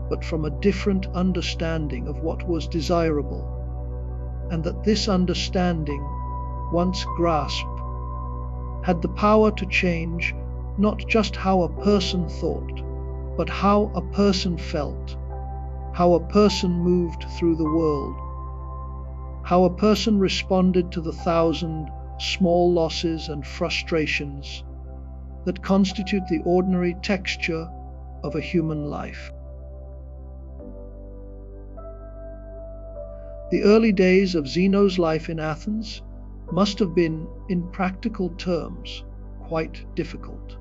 but from a different understanding of what was desirable, and that this understanding, once grasped, had the power to change not just how a person thought, but how a person felt, how a person moved through the world, how a person responded to the 1,000 small losses and frustrations that constitute the ordinary texture of a human life. The early days of Zeno's life in Athens must have been, in practical terms, quite difficult,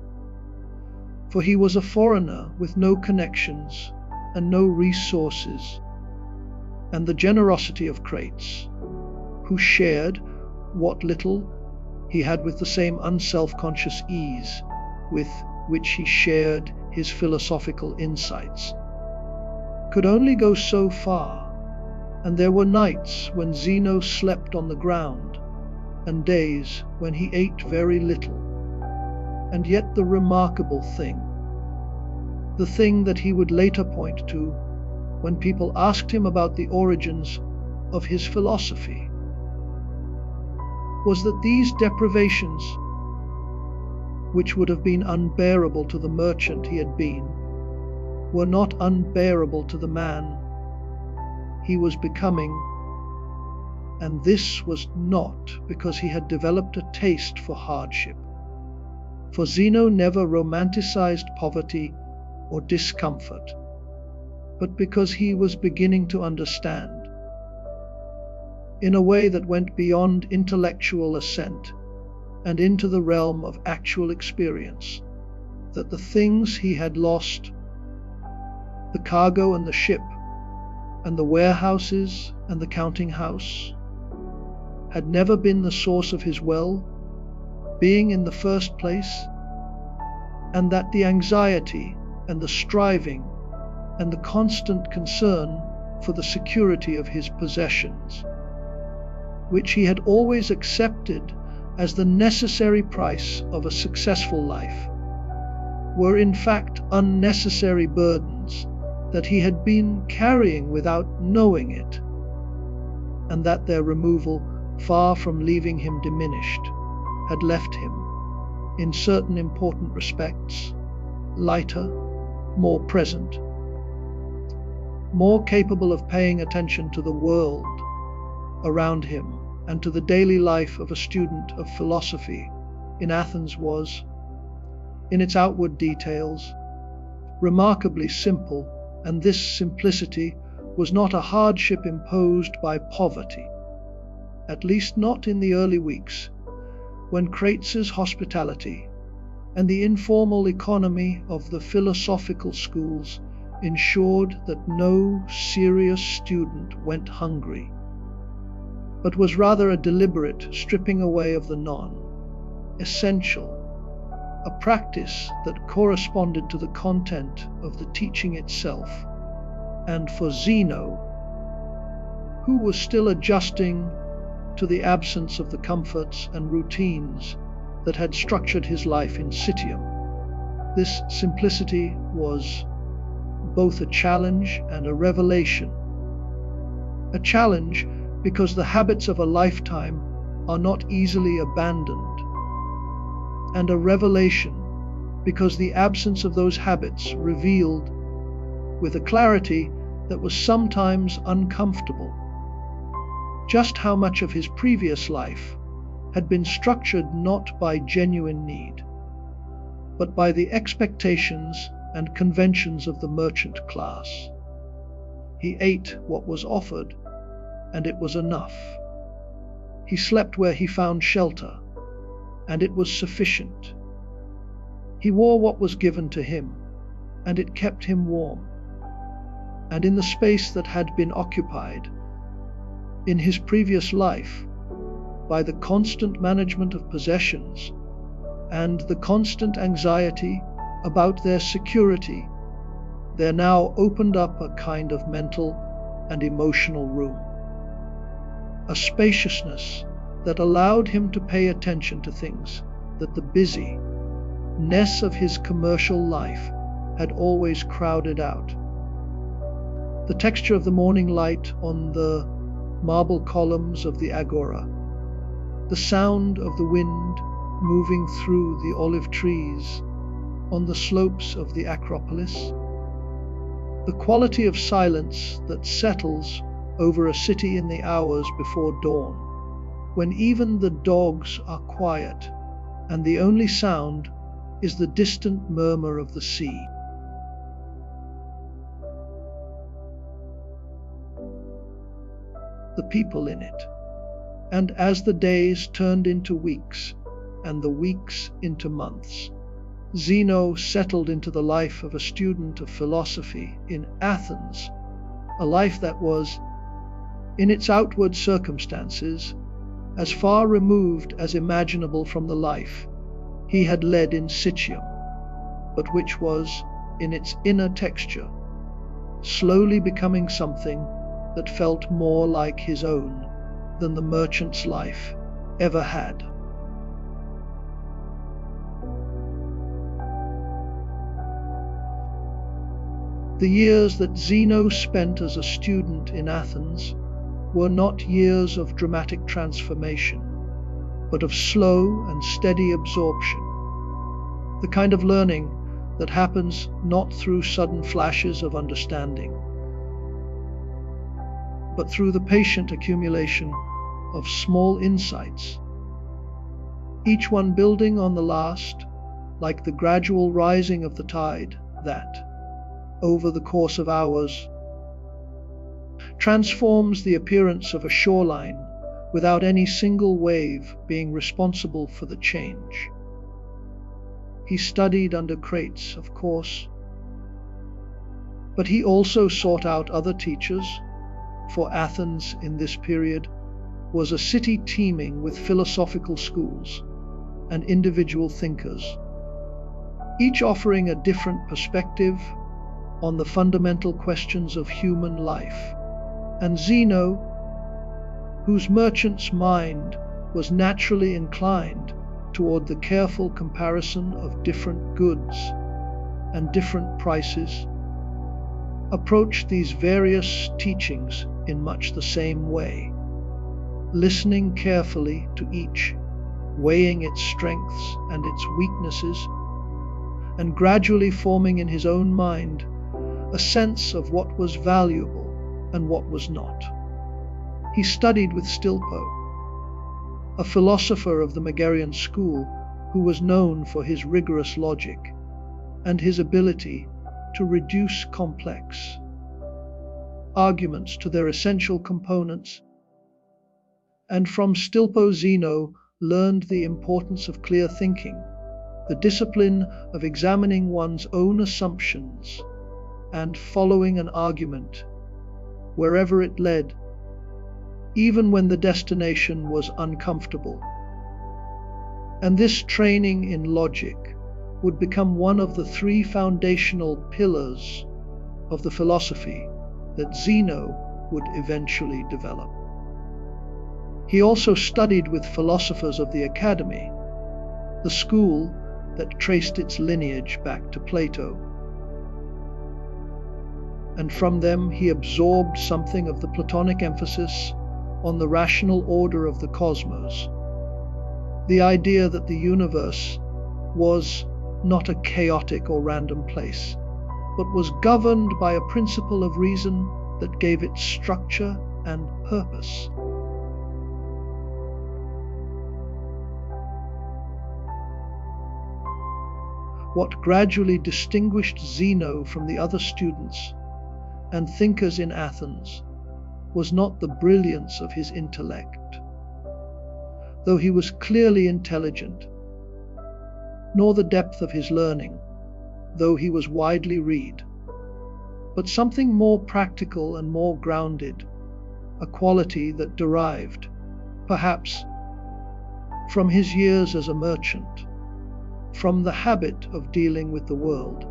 for he was a foreigner with no connections and no resources, and the generosity of Crates, who shared what little he had with the same unself-conscious ease with which he shared his philosophical insights, could only go so far. And there were nights when Zeno slept on the ground, and days when he ate very little. And yet the remarkable thing, the thing that he would later point to when people asked him about the origins of his philosophy, was that these deprivations, which would have been unbearable to the merchant he had been, were not unbearable to the man he was becoming. And this was not because he had developed a taste for hardship, for Zeno never romanticized poverty or discomfort, but because he was beginning to understand, in a way that went beyond intellectual assent and into the realm of actual experience, that the things he had lost, the cargo and the ship, and the warehouses and the counting house, had never been the source of his well-being in the first place, and that the anxiety and the striving and the constant concern for the security of his possessions, which he had always accepted as the necessary price of a successful life, were in fact unnecessary burdens that he had been carrying without knowing it, and that their removal, far from leaving him diminished, had left him, in certain important respects, lighter, more present, more capable of paying attention to the world around him and to the daily life of a student of philosophy in Athens was, in its outward details, remarkably simple, and this simplicity was not a hardship imposed by poverty, at least not in the early weeks, when Crates' hospitality and the informal economy of the philosophical schools ensured that no serious student went hungry, but was rather a deliberate stripping away of the non-essential, a practice that corresponded to the content of the teaching itself. And for Zeno, who was still adjusting to the absence of the comforts and routines that had structured his life in Citium, this simplicity was both a challenge and a revelation. A challenge because the habits of a lifetime are not easily abandoned, and a revelation because the absence of those habits revealed, with a clarity that was sometimes uncomfortable, just how much of his previous life had been structured not by genuine need, but by the expectations and conventions of the merchant class. He ate what was offered, and it was enough. He slept where he found shelter, and it was sufficient. He wore what was given to him, and it kept him warm. And in the space that had been occupied in his previous life by the constant management of possessions and the constant anxiety about their security, there now opened up a kind of mental and emotional room, a spaciousness that allowed him to pay attention to things that the busyness of his commercial life had always crowded out. The texture of the morning light on the marble columns of the agora, the sound of the wind moving through the olive trees on the slopes of the Acropolis, the quality of silence that settles over a city in the hours before dawn, when even the dogs are quiet and the only sound is the distant murmur of the sea. The people in it. And as the days turned into weeks and the weeks into months, Zeno settled into the life of a student of philosophy in Athens, a life that was, in its outward circumstances, as far removed as imaginable from the life he had led in Citium, but which was, in its inner texture, slowly becoming something that felt more like his own than the merchant's life ever had. The years that Zeno spent as a student in Athens were not years of dramatic transformation, but of slow and steady absorption, the kind of learning that happens not through sudden flashes of understanding, but through the patient accumulation of small insights, each one building on the last, like the gradual rising of the tide that, over the course of hours, transforms the appearance of a shoreline without any single wave being responsible for the change. He studied under Crates, of course, but he also sought out other teachers, for Athens in this period was a city teeming with philosophical schools and individual thinkers, each offering a different perspective on the fundamental questions of human life. And Zeno, whose merchant's mind was naturally inclined toward the careful comparison of different goods and different prices, approached these various teachings in much the same way, listening carefully to each, weighing its strengths and its weaknesses, and gradually forming in his own mind a sense of what was valuable and what was not. He studied with Stoa, a philosopher of the Megarian school who was known for his rigorous logic and his ability to reduce complex arguments to their essential components, and from Stoa Zeno learned the importance of clear thinking, the discipline of examining one's own assumptions and following an argument wherever it led, even when the destination was uncomfortable. And this training in logic would become one of the three foundational pillars of the philosophy that Zeno would eventually develop. He also studied with philosophers of the Academy, the school that traced its lineage back to Plato. And from them he absorbed something of the Platonic emphasis on the rational order of the cosmos, the idea that the universe was not a chaotic or random place, but was governed by a principle of reason that gave it structure and purpose. What gradually distinguished Zeno from the other students and thinkers in Athens was not the brilliance of his intellect, though he was clearly intelligent, nor the depth of his learning, though he was widely read, but something more practical and more grounded, a quality that derived, perhaps, from his years as a merchant, from the habit of dealing with the world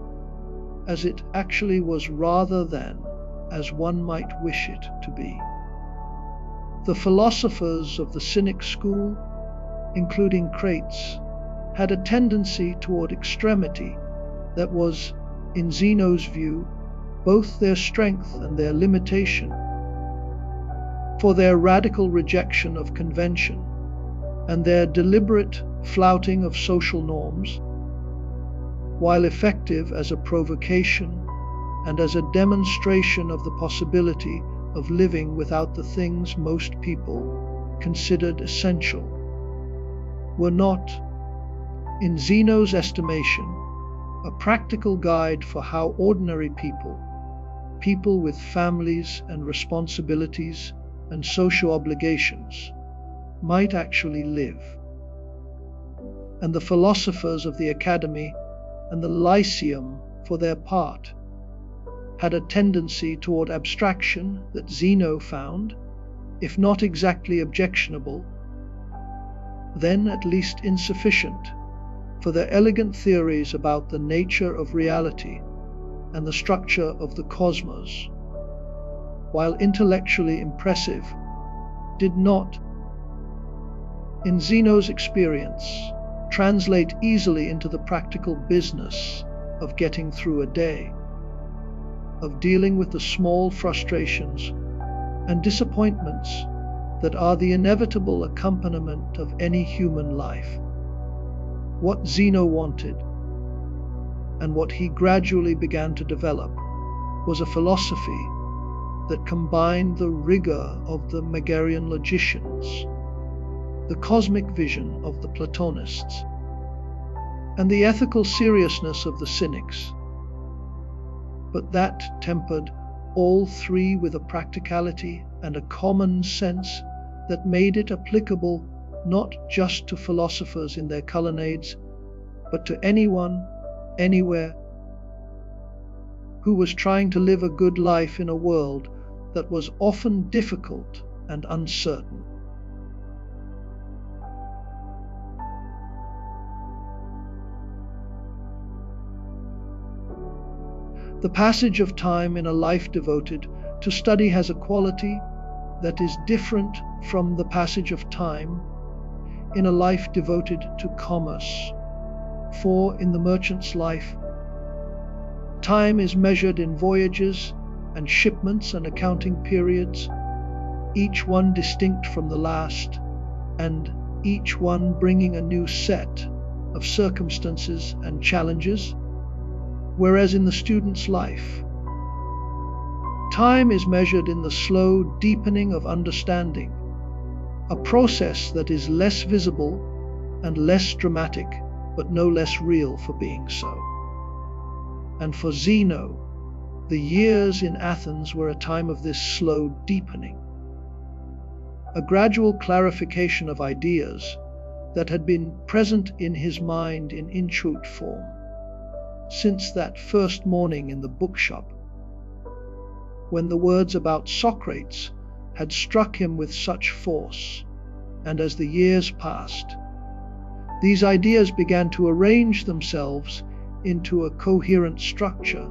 as it actually was rather than as one might wish it to be. The philosophers of the Cynic school, including Crates, had a tendency toward extremity that was, in Zeno's view, both their strength and their limitation, for their radical rejection of convention and their deliberate flouting of social norms, while effective as a provocation and as a demonstration of the possibility of living without the things most people considered essential, were not, in Zeno's estimation, a practical guide for how ordinary people with families and responsibilities and social obligations, might actually live. And the philosophers of the Academy and the Lyceum, for their part, had a tendency toward abstraction that Zeno found, if not exactly objectionable, then at least insufficient for their elegant theories about the nature of reality and the structure of the cosmos, while intellectually impressive, did not, in Zeno's experience, translate easily into the practical business of getting through a day, of dealing with the small frustrations and disappointments that are the inevitable accompaniment of any human life. What Zeno wanted, and what he gradually began to develop, was a philosophy that combined the rigor of the Megarian logicians, the cosmic vision of the Platonists, and the ethical seriousness of the Cynics, but that tempered all three with a practicality and a common sense that made it applicable not just to philosophers in their colonnades, but to anyone, anywhere, who was trying to live a good life in a world that was often difficult and uncertain. The passage of time in a life devoted to study has a quality that is different from the passage of time in a life devoted to commerce. For in the merchant's life, time is measured in voyages and shipments and accounting periods, each one distinct from the last, and each one bringing a new set of circumstances and challenges. Whereas in the student's life, time is measured in the slow deepening of understanding, a process that is less visible and less dramatic, but no less real for being so. And for Zeno, the years in Athens were a time of this slow deepening, a gradual clarification of ideas that had been present in his mind in inchoate form since that first morning in the bookshop, when the words about Socrates had struck him with such force, and as the years passed, these ideas began to arrange themselves into a coherent structure,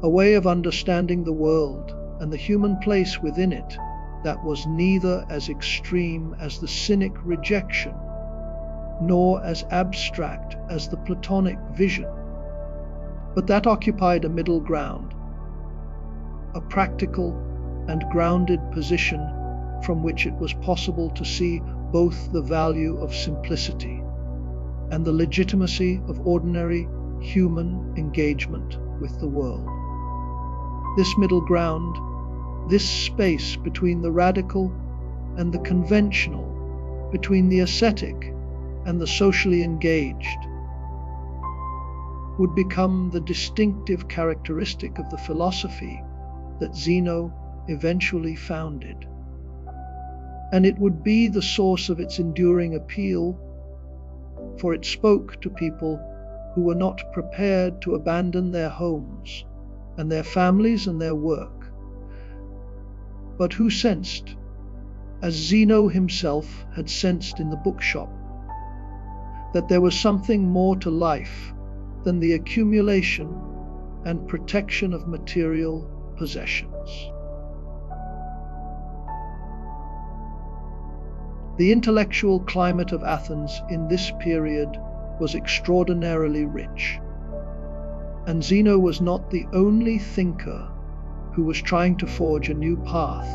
a way of understanding the world and the human place within it that was neither as extreme as the Cynic rejection, nor as abstract as the Platonic vision, but that occupied a middle ground, a practical and grounded position from which it was possible to see both the value of simplicity and the legitimacy of ordinary human engagement with the world. This middle ground, this space between the radical and the conventional, between the ascetic and the socially engaged, would become the distinctive characteristic of the philosophy that Zeno eventually founded. And it would be the source of its enduring appeal, for it spoke to people who were not prepared to abandon their homes and their families and their work, but who sensed, as Zeno himself had sensed in the bookshop, that there was something more to life than the accumulation and protection of material possessions. The intellectual climate of Athens in this period was extraordinarily rich, and Zeno was not the only thinker who was trying to forge a new path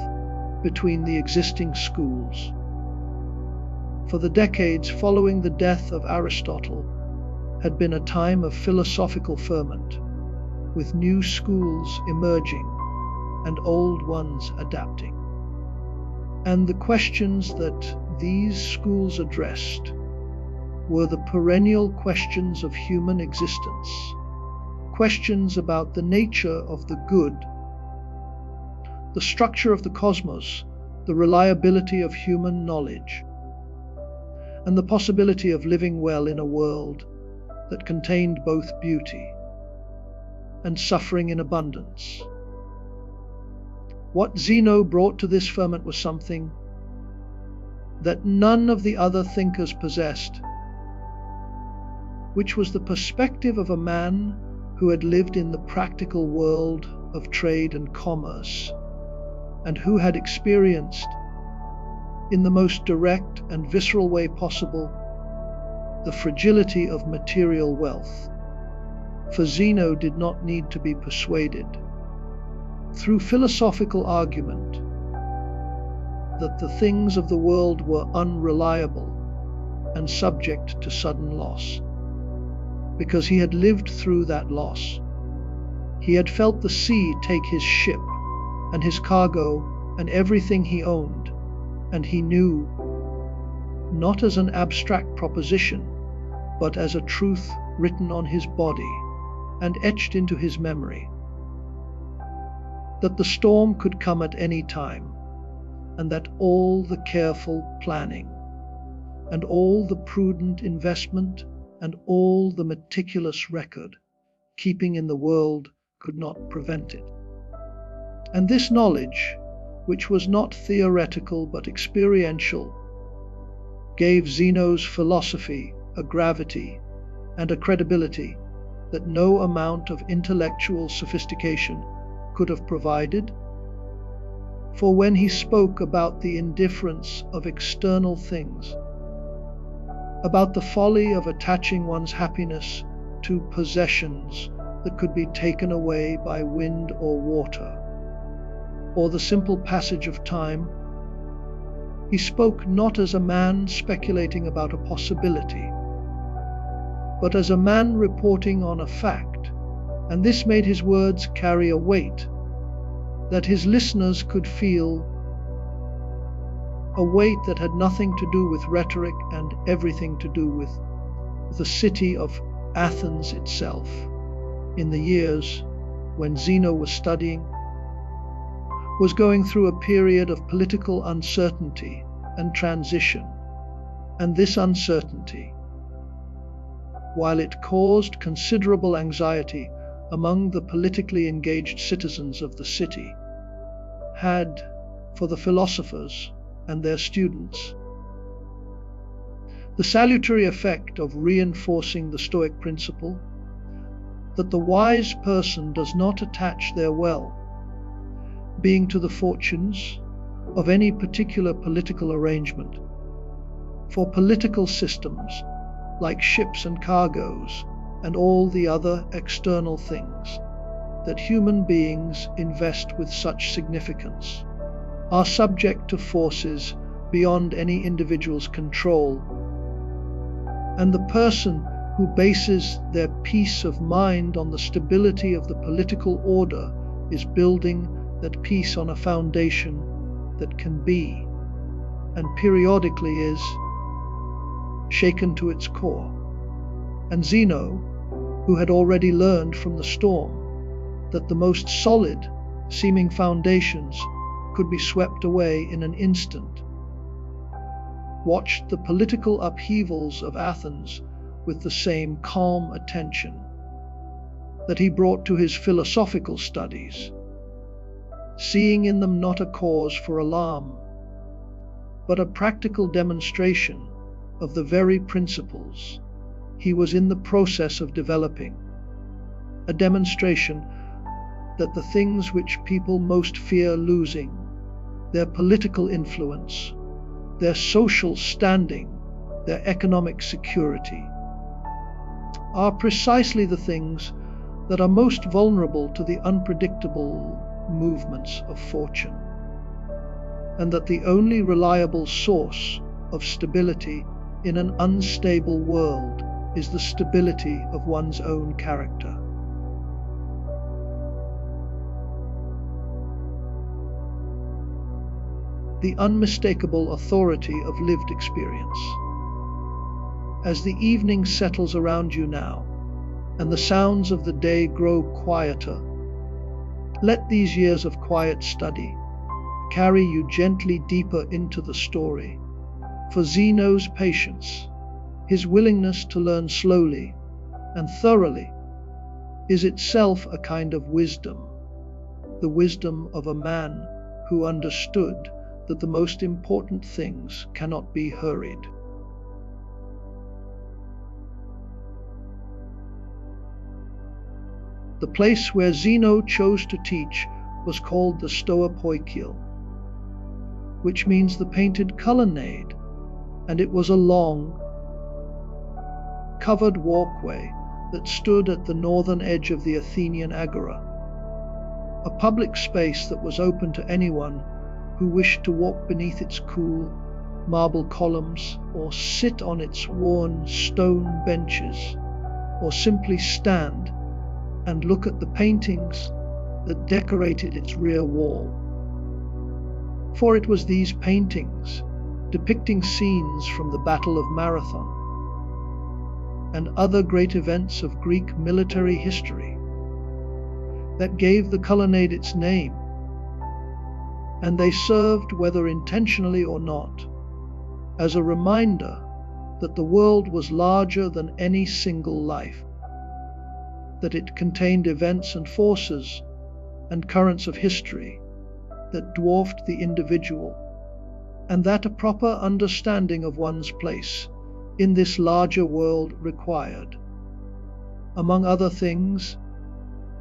between the existing schools. For the decades following the death of Aristotle had been a time of philosophical ferment, with new schools emerging and old ones adapting. And the questions that these schools addressed were the perennial questions of human existence, questions about the nature of the good, the structure of the cosmos, the reliability of human knowledge, and the possibility of living well in a world that contained both beauty and suffering in abundance. What Zeno brought to this ferment was something that none of the other thinkers possessed, which was the perspective of a man who had lived in the practical world of trade and commerce, and who had experienced in the most direct and visceral way possible, the fragility of material wealth. For Zeno did not need to be persuaded, through philosophical argument, that the things of the world were unreliable and subject to sudden loss, because he had lived through that loss. He had felt the sea take his ship and his cargo and everything he owned, and he knew, not as an abstract proposition, but as a truth written on his body and etched into his memory, that the storm could come at any time, and that all the careful planning, and all the prudent investment, and all the meticulous record keeping in the world could not prevent it. And this knowledge, which was not theoretical but experiential, gave Zeno's philosophy a gravity and a credibility that no amount of intellectual sophistication could have provided. For when he spoke about the indifference of external things, about the folly of attaching one's happiness to possessions that could be taken away by wind or water, or the simple passage of time, he spoke not as a man speculating about a possibility, but as a man reporting on a fact, and this made his words carry a weight that his listeners could feel, a weight that had nothing to do with rhetoric and everything to do with the city of Athens itself. In the years when Zeno was studying, was going through a period of political uncertainty and transition, and this uncertainty, while it caused considerable anxiety among the politically engaged citizens of the city, had, for the philosophers and their students, the salutary effect of reinforcing the Stoic principle that the wise person does not attach their well-being to the fortunes of any particular political arrangement. For political systems, like ships and cargoes and all the other external things that human beings invest with such significance, are subject to forces beyond any individual's control, and the person who bases their peace of mind on the stability of the political order is building that peace on a foundation that can be, and periodically is, shaken to its core. And Zeno, who had already learned from the storm that the most solid seeming foundations could be swept away in an instant, watched the political upheavals of Athens with the same calm attention that he brought to his philosophical studies, seeing in them not a cause for alarm, but a practical demonstration of the very principles he was in the process of developing, a demonstration that the things which people most fear losing, their political influence, their social standing, their economic security, are precisely the things that are most vulnerable to the unpredictable movements of fortune, and that the only reliable source of stability in an unstable world is the stability of one's own character. The unmistakable authority of lived experience. As the evening settles around you now, and the sounds of the day grow quieter, let these years of quiet study carry you gently deeper into the story. For Zeno's patience, his willingness to learn slowly and thoroughly, is itself a kind of wisdom, the wisdom of a man who understood that the most important things cannot be hurried. The place where Zeno chose to teach was called the Stoa Poikile, which means the painted colonnade, and it was a long, covered walkway that stood at the northern edge of the Athenian agora, a public space that was open to anyone who wished to walk beneath its cool marble columns, or sit on its worn stone benches, or simply stand and look at the paintings that decorated its rear wall. For it was these paintings, depicting scenes from the Battle of Marathon and other great events of Greek military history, that gave the colonnade its name, and they served, whether intentionally or not, as a reminder that the world was larger than any single life, that it contained events and forces and currents of history that dwarfed the individual, and that a proper understanding of one's place in this larger world required, among other things,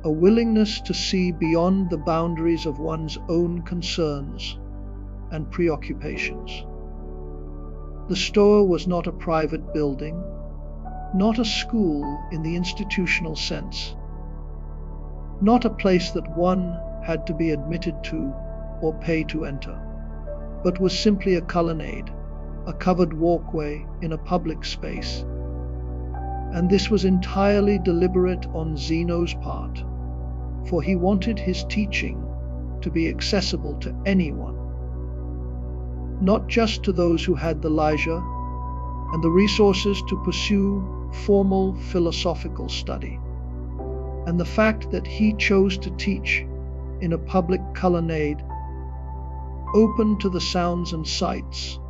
a willingness to see beyond the boundaries of one's own concerns and preoccupations. The Stoa was not a private building, not a school in the institutional sense, not a place that one had to be admitted to or pay to enter, but was simply a colonnade, a covered walkway in a public space. And this was entirely deliberate on Zeno's part, for he wanted his teaching to be accessible to anyone, not just to those who had the leisure and the resources to pursue formal philosophical study. And the fact that he chose to teach in a public colonnade, open to the sounds and sights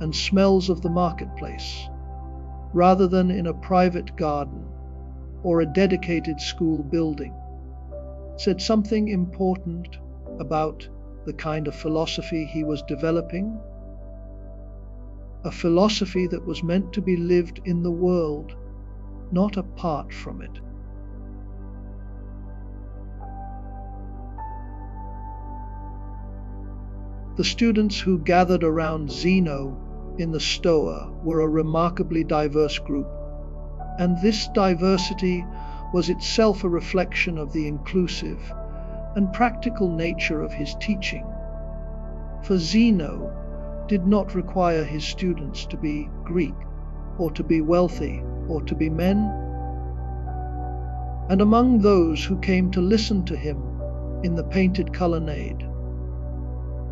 and smells of the marketplace, rather than in a private garden or a dedicated school building, said something important about the kind of philosophy he was developing, a philosophy that was meant to be lived in the world, not apart from it. The students who gathered around Zeno in the Stoa were a remarkably diverse group, and this diversity was itself a reflection of the inclusive and practical nature of his teaching. For Zeno did not require his students to be Greek, or to be wealthy, or to be men. And among those who came to listen to him in the painted colonnade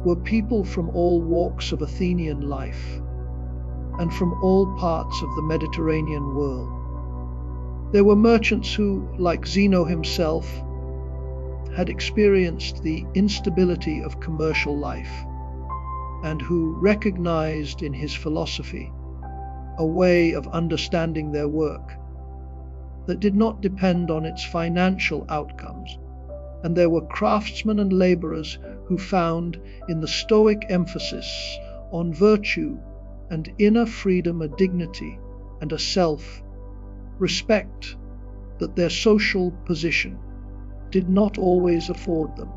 were people from all walks of Athenian life and from all parts of the Mediterranean world. There were merchants who, like Zeno himself, had experienced the instability of commercial life and who recognized in his philosophy a way of understanding their work that did not depend on its financial outcomes. And there were craftsmen and laborers who found in the Stoic emphasis on virtue and inner freedom a dignity and a self-respect that their social position did not always afford them.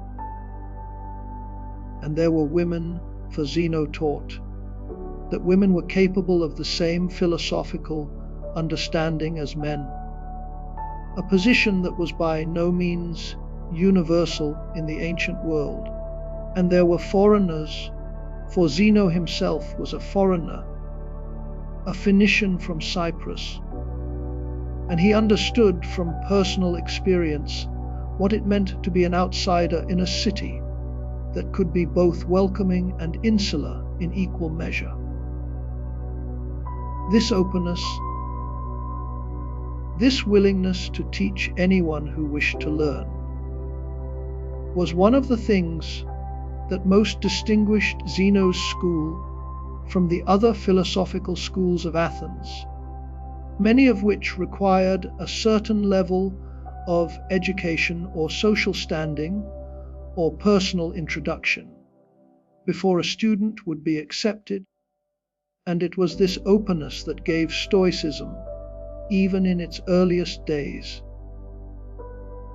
And there were women, for Zeno taught that women were capable of the same philosophical understanding as men, a position that was by no means universal in the ancient world. And there were foreigners, for Zeno himself was a foreigner, a Phoenician from Cyprus, and he understood from personal experience what it meant to be an outsider in a city that could be both welcoming and insular in equal measure. This openness, this willingness to teach anyone who wished to learn, was one of the things that most distinguished Zeno's school from the other philosophical schools of Athens, many of which required a certain level of education or social standing or personal introduction before a student would be accepted. And it was this openness that gave Stoicism, even in its earliest days,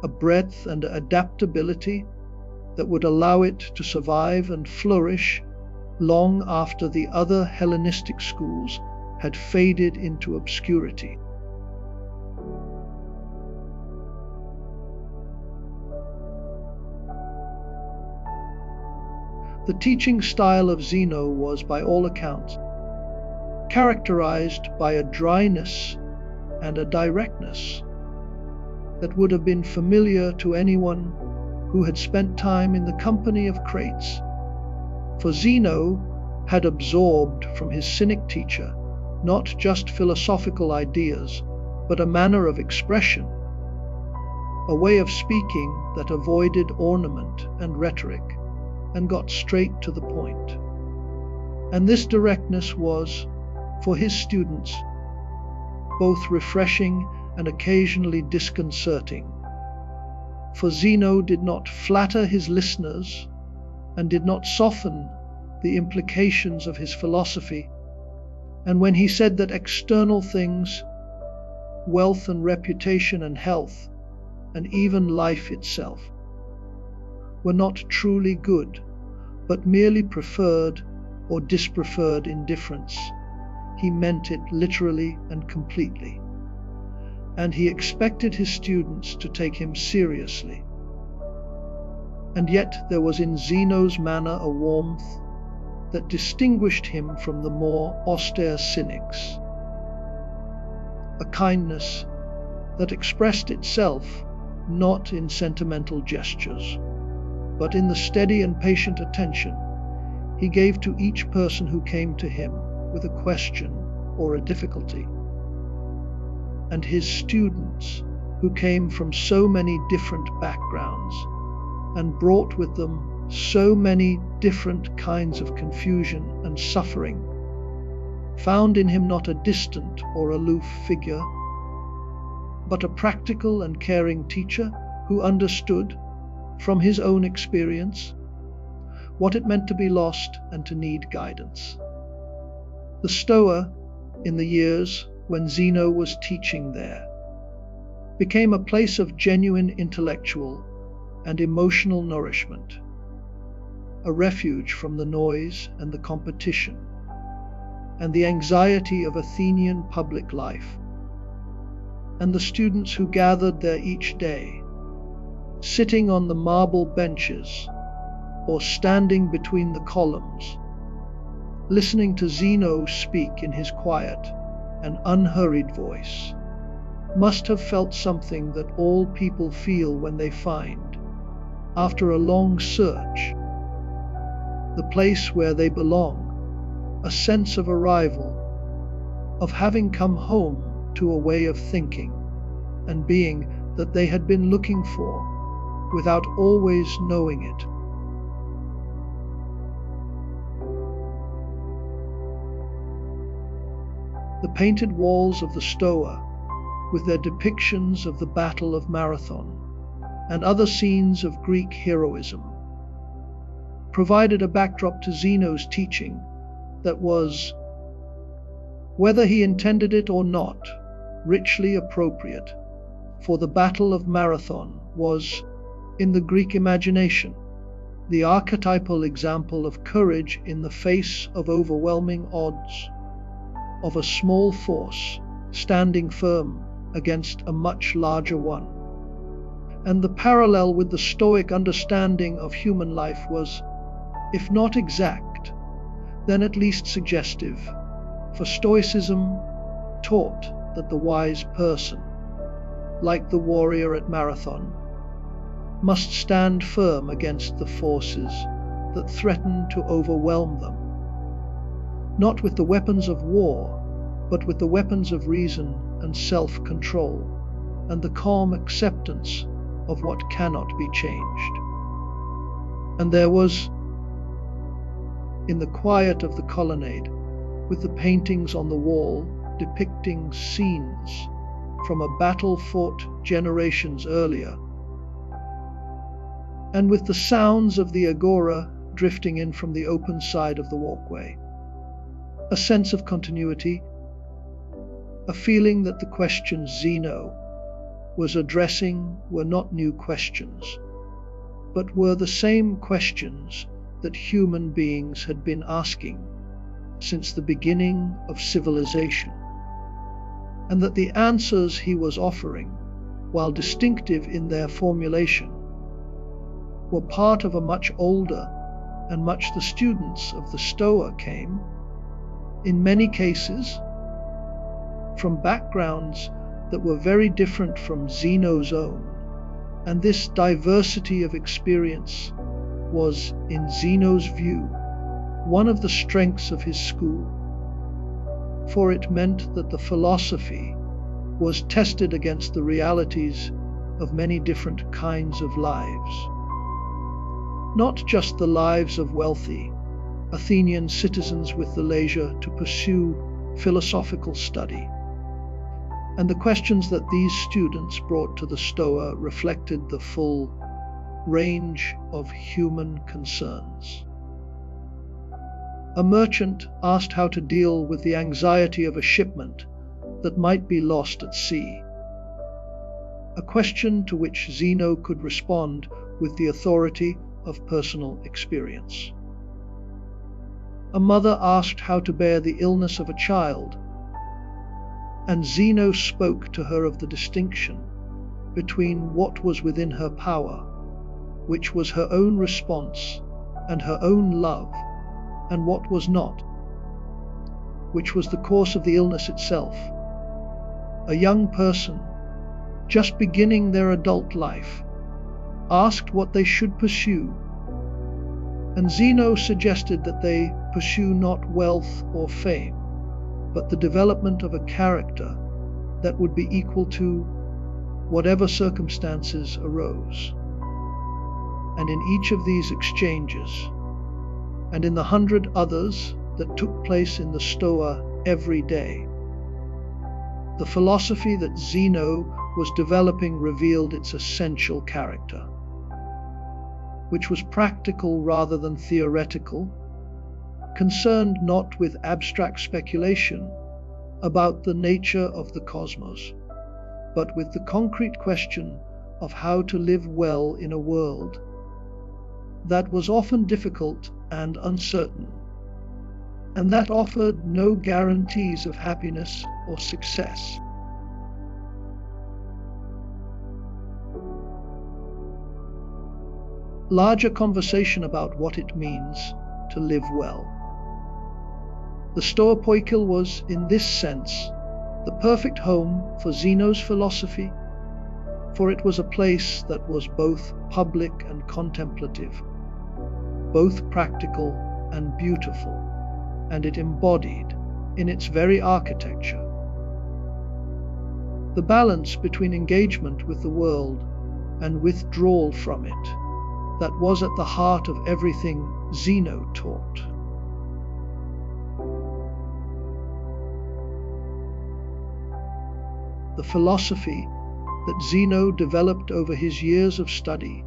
a breadth and adaptability that would allow it to survive and flourish long after the other Hellenistic schools had faded into obscurity. The teaching style of Zeno was, by all accounts, characterized by a dryness and a directness that would have been familiar to anyone who had spent time in the company of Crates. For Zeno had absorbed from his Cynic teacher not just philosophical ideas, but a manner of expression, a way of speaking that avoided ornament and rhetoric and got straight to the point. And this directness was, for his students, both refreshing and occasionally disconcerting. For Zeno did not flatter his listeners and did not soften the implications of his philosophy. And when he said that external things, wealth and reputation and health, and even life itself, were not truly good, but merely preferred or dispreferred indifference, he meant it literally and completely. And he expected his students to take him seriously. And yet there was in Zeno's manner a warmth that distinguished him from the more austere cynics, a kindness that expressed itself not in sentimental gestures, but in the steady and patient attention he gave to each person who came to him with a question or a difficulty. And his students, who came from so many different backgrounds and brought with them so many different kinds of confusion and suffering, found in him not a distant or aloof figure, but a practical and caring teacher who understood, from his own experience, what it meant to be lost and to need guidance. The Stoa, in the years when Zeno was teaching there, became a place of genuine intellectual and emotional nourishment, a refuge from the noise and the competition and the anxiety of Athenian public life. And the students who gathered there each day, sitting on the marble benches or standing between the columns, listening to Zeno speak in his quiet and unhurried voice, must have felt something that all people feel when they find, after a long search, the place where they belong, a sense of arrival, of having come home to a way of thinking and being that they had been looking for without always knowing it. The painted walls of the Stoa, with their depictions of the Battle of Marathon and other scenes of Greek heroism, provided a backdrop to Zeno's teaching that was, whether he intended it or not, richly appropriate, for the Battle of Marathon was, in the Greek imagination, the archetypal example of courage in the face of overwhelming odds, of a small force standing firm against a much larger one. And the parallel with the Stoic understanding of human life was, if not exact, then at least suggestive, for Stoicism taught that the wise person, like the warrior at Marathon, must stand firm against the forces that threaten to overwhelm them, not with the weapons of war, but with the weapons of reason and self-control, and the calm acceptance of what cannot be changed. And there was, in the quiet of the colonnade, with the paintings on the wall depicting scenes from a battle fought generations earlier, and with the sounds of the agora drifting in from the open side of the walkway, a sense of continuity, a feeling that the questions Zeno was addressing were not new questions, but were the same questions that human beings had been asking since the beginning of civilization, and that the answers he was offering, while distinctive in their formulation, were part of a much older, and much the students of the Stoa came, in many cases, from backgrounds that were very different from Zeno's own, and this diversity of experience was, in Zeno's view, one of the strengths of his school, for it meant that the philosophy was tested against the realities of many different kinds of lives, not just the lives of wealthy Athenian citizens with the leisure to pursue philosophical study. And the questions that these students brought to the Stoa reflected the full range of human concerns. A merchant asked how to deal with the anxiety of a shipment that might be lost at sea, a question to which Zeno could respond with the authority of personal experience. A mother asked how to bear the illness of a child, and Zeno spoke to her of the distinction between what was within her power, which was her own response and her own love, and what was not, which was the course of the illness itself. A young person, just beginning their adult life, asked what they should pursue, and Zeno suggested that they pursue not wealth or fame, but the development of a character that would be equal to whatever circumstances arose. And in each of these exchanges, and in the 100 others that took place in the Stoa every day, the philosophy that Zeno was developing revealed its essential character, which was practical rather than theoretical, concerned not with abstract speculation about the nature of the cosmos, but with the concrete question of how to live well in a world that was often difficult and uncertain, and that offered no guarantees of happiness or success. Larger conversation about what it means to live well. The Stoa Poikile was, in this sense, the perfect home for Zeno's philosophy, for it was a place that was both public and contemplative, both practical and beautiful, and it embodied, in its very architecture, the balance between engagement with the world and withdrawal from it that was at the heart of everything Zeno taught. The philosophy that Zeno developed over his years of study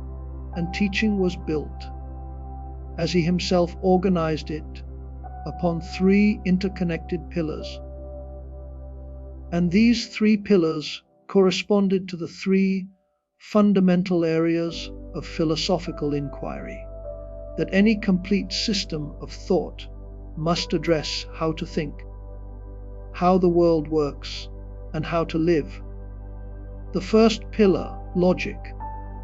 and teaching was built, as he himself organized it, upon 3 interconnected pillars. And these 3 pillars corresponded to the 3 fundamental areas of philosophical inquiry that any complete system of thought must address: how to think, how the world works, and how to live. The first pillar, logic,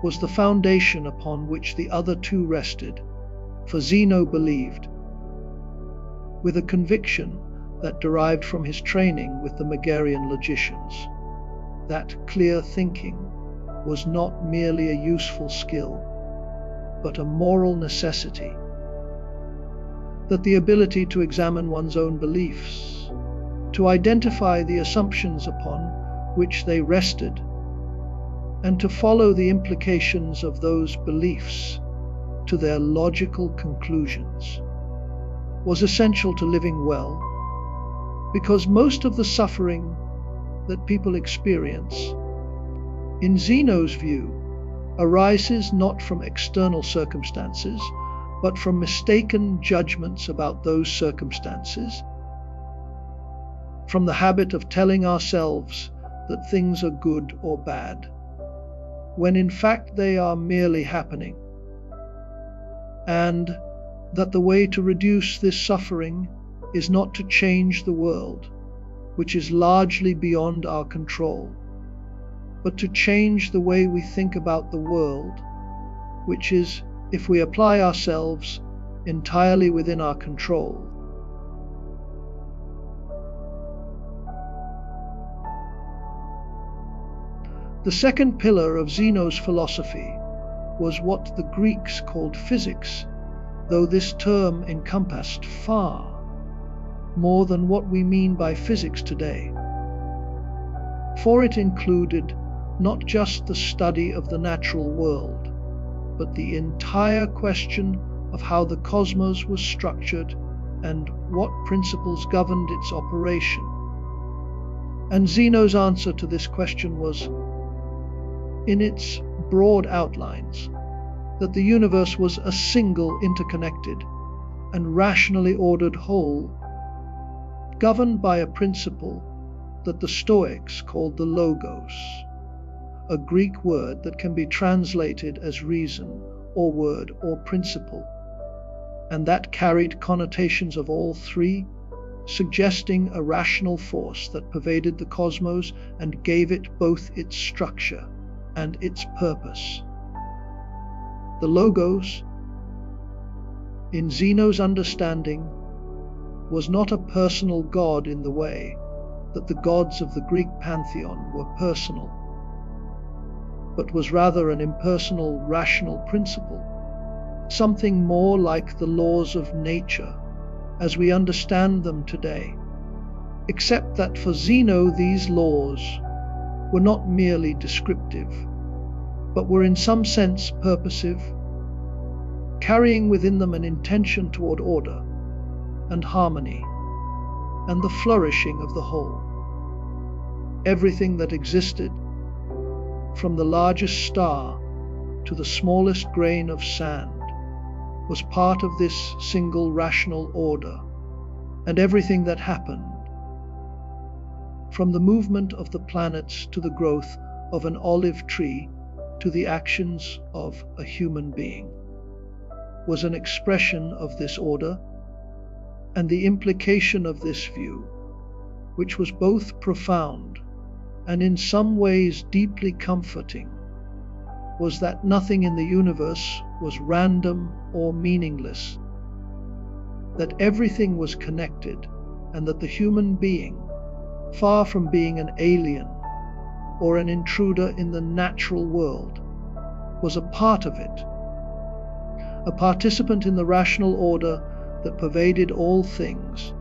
was the foundation upon which the other 2 rested, for Zeno believed, with a conviction that derived from his training with the Megarian logicians, that clear thinking was not merely a useful skill, but a moral necessity, that the ability to examine one's own beliefs, to identify the assumptions upon which they rested, and to follow the implications of those beliefs to their logical conclusions, was essential to living well, because most of the suffering that people experience, in Zeno's view, arises not from external circumstances, but from mistaken judgments about those circumstances, from the habit of telling ourselves that things are good or bad, when in fact they are merely happening, and that the way to reduce this suffering is not to change the world, which is largely beyond our control, but to change the way we think about the world, which is, if we apply ourselves, entirely within our control. The second pillar of Zeno's philosophy was what the Greeks called physics, though this term encompassed far more than what we mean by physics today. For it included not just the study of the natural world, but the entire question of how the cosmos was structured and what principles governed its operation. And Zeno's answer to this question was, in its broad outlines, that the universe was a single, interconnected, and rationally ordered whole, governed by a principle that the Stoics called the logos, a Greek word that can be translated as reason, or word, or principle, and that carried connotations of all three, suggesting a rational force that pervaded the cosmos and gave it both its structure and its purpose. The logos, in Zeno's understanding, was not a personal god in the way that the gods of the Greek pantheon were personal, but was rather an impersonal, rational principle, something more like the laws of nature as we understand them today, except that for Zeno these laws were not merely descriptive, but were in some sense purposive, carrying within them an intention toward order and harmony and the flourishing of the whole. Everything that existed, from the largest star to the smallest grain of sand, was part of this single rational order, and everything that happened, from the movement of the planets to the growth of an olive tree to the actions of a human being, was an expression of this order, and the implication of this view, which was both profound and in some ways deeply comforting, was that nothing in the universe was random or meaningless, that everything was connected, and that the human being, far from being an alien or an intruder in the natural world, was a part of it, a participant in the rational order that pervaded all things,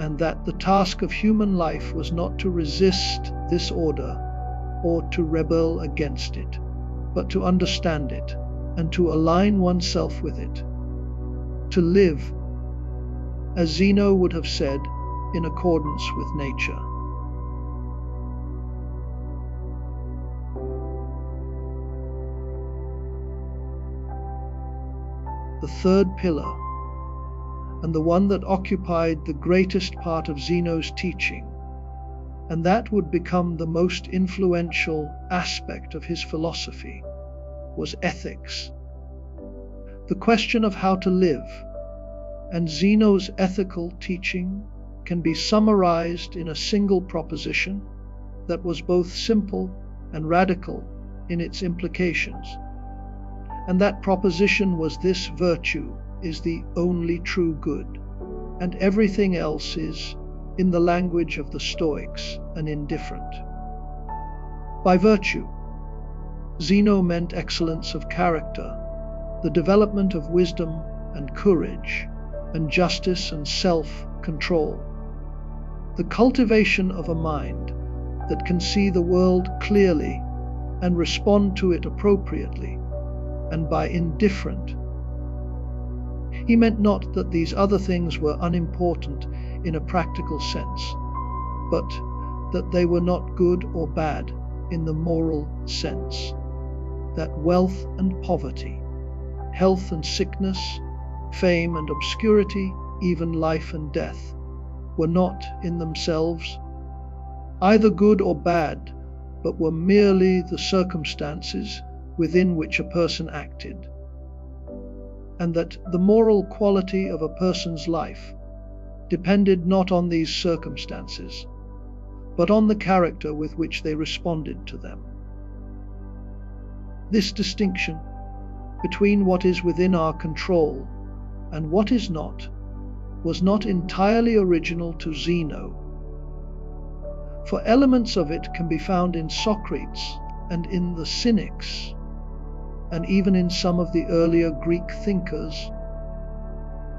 and that the task of human life was not to resist this order or to rebel against it, but to understand it and to align oneself with it, to live, as Zeno would have said, in accordance with nature. The third pillar, and the one that occupied the greatest part of Zeno's teaching, and that would become the most influential aspect of his philosophy, was ethics, the question of how to live. And Zeno's ethical teaching can be summarized in a single proposition that was both simple and radical in its implications. And that proposition was this: virtue is the only true good, and everything else is, in the language of the Stoics, an indifferent. By virtue, Zeno meant excellence of character, the development of wisdom and courage, and justice and self-control, the cultivation of a mind that can see the world clearly and respond to it appropriately. And by indifferent, he meant not that these other things were unimportant in a practical sense, but that they were not good or bad in the moral sense, that wealth and poverty, health and sickness, fame and obscurity, even life and death, were not in themselves either good or bad, but were merely the circumstances within which a person acted. and that the moral quality of a person's life depended not on these circumstances, but on the character with which they responded to them. This distinction between what is within our control and what is not was not entirely original to Zeno, for elements of it can be found in Socrates and in the Cynics, and even in some of the earlier Greek thinkers,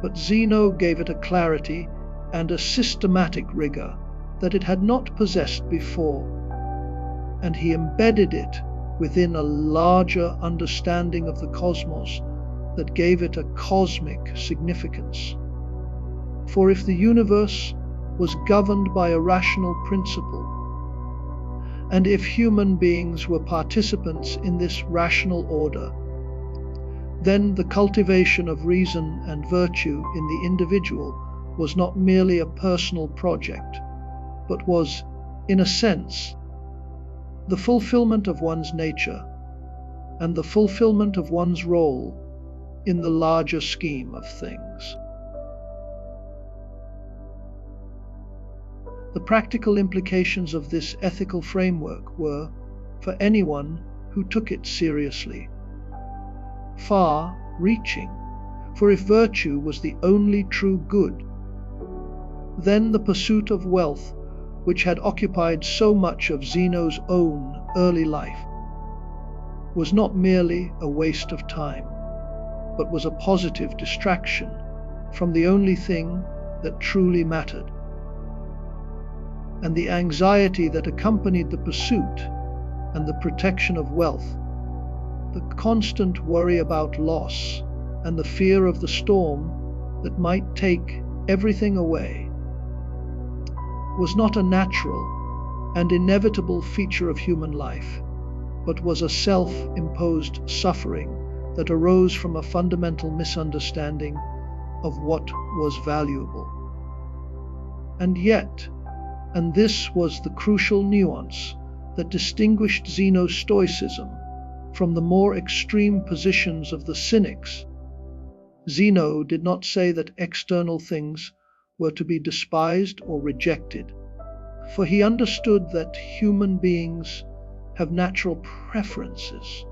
but Zeno gave it a clarity and a systematic rigor that it had not possessed before, and he embedded it within a larger understanding of the cosmos that gave it a cosmic significance. For if the universe was governed by a rational principle, and if human beings were participants in this rational order, then the cultivation of reason and virtue in the individual was not merely a personal project, but was, in a sense, the fulfillment of one's nature and the fulfillment of one's role in the larger scheme of things. The practical implications of this ethical framework were, for anyone who took it seriously, far-reaching, for if virtue was the only true good, then the pursuit of wealth, which had occupied so much of Zeno's own early life, was not merely a waste of time, but was a positive distraction from the only thing that truly mattered. And the anxiety that accompanied the pursuit and the protection of wealth, the constant worry about loss and the fear of the storm that might take everything away, was not a natural and inevitable feature of human life, but was a self-imposed suffering that arose from a fundamental misunderstanding of what was valuable. And yet, and this was the crucial nuance that distinguished Zeno's Stoicism from the more extreme positions of the Cynics, Zeno did not say that external things were to be despised or rejected, for he understood that human beings have natural preferences,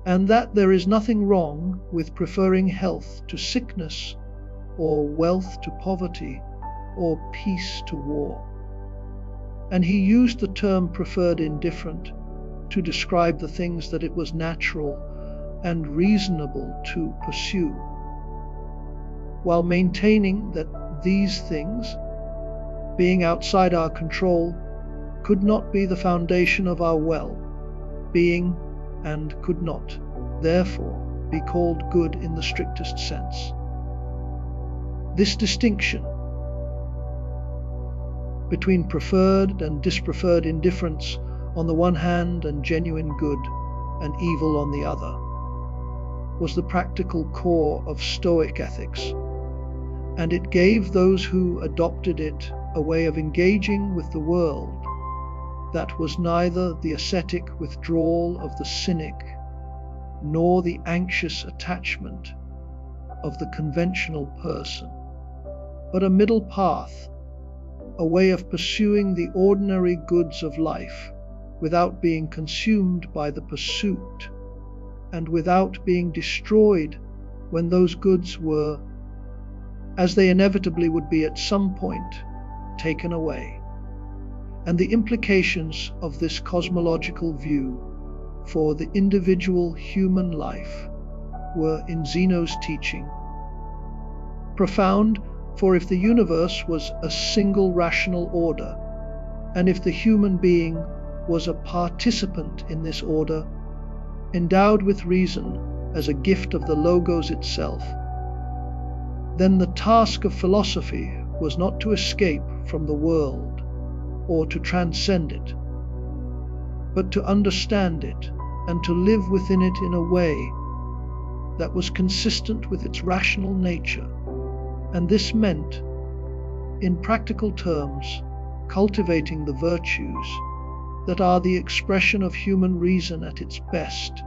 and that there is nothing wrong with preferring health to sickness, or wealth to poverty, or peace to war. And he used the term preferred indifferent to describe the things that it was natural and reasonable to pursue, while maintaining that these things, being outside our control, could not be the foundation of our well-being and could not, therefore, be called good in the strictest sense. This distinction between preferred and dispreferred indifference on the one hand and genuine good and evil on the other was the practical core of Stoic ethics, and it gave those who adopted it a way of engaging with the world that was neither the ascetic withdrawal of the cynic nor the anxious attachment of the conventional person, but a middle path, a way of pursuing the ordinary goods of life without being consumed by the pursuit and without being destroyed when those goods were, as they inevitably would be at some point, taken away. And the implications of this cosmological view for the individual human life were, in Zeno's teaching, profound, for if the universe was a single rational order, and if the human being was a participant in this order, endowed with reason as a gift of the Logos itself, then the task of philosophy was not to escape from the world or to transcend it, but to understand it and to live within it in a way that was consistent with its rational nature. And this meant, in practical terms, cultivating the virtues that are the expression of human reason at its best,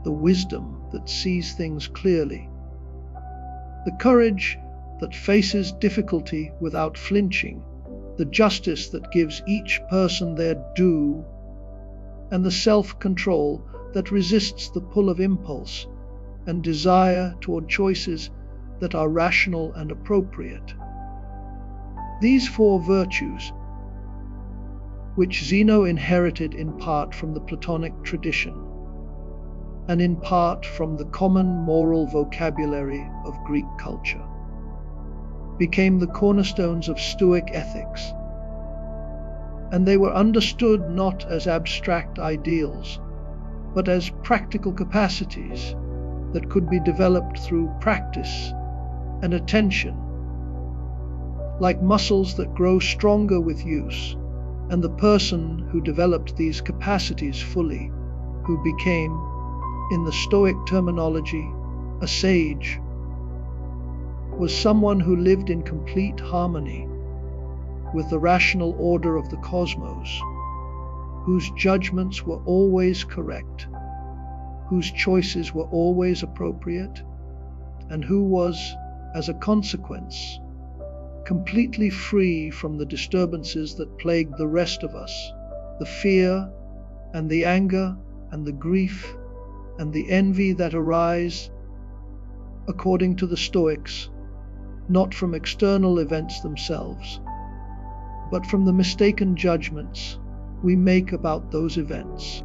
the wisdom that sees things clearly, The courage that faces difficulty without flinching, the justice that gives each person their due, and the self-control that resists the pull of impulse and desire toward choices that are rational and appropriate. These four virtues, which Zeno inherited in part from the Platonic tradition, and in part from the common moral vocabulary of Greek culture, became the cornerstones of Stoic ethics, and they were understood not as abstract ideals, but as practical capacities that could be developed through practice and attention, like muscles that grow stronger with use. And the person who developed these capacities fully, who became, in the Stoic terminology, a sage, was someone who lived in complete harmony with the rational order of the cosmos, whose judgments were always correct, whose choices were always appropriate, and who was, as a consequence, completely free from the disturbances that plagued the rest of us, the fear and the anger and the grief and the envy that arise, according to the Stoics, not from external events themselves, but from the mistaken judgments we make about those events.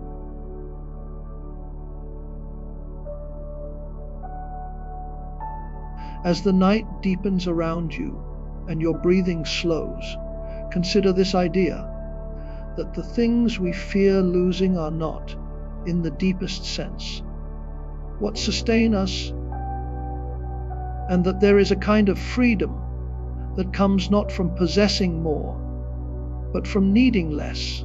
As the night deepens around you and your breathing slows, consider this idea that the things we fear losing are not, in the deepest sense, what sustain us, and that there is a kind of freedom that comes not from possessing more, but from needing less.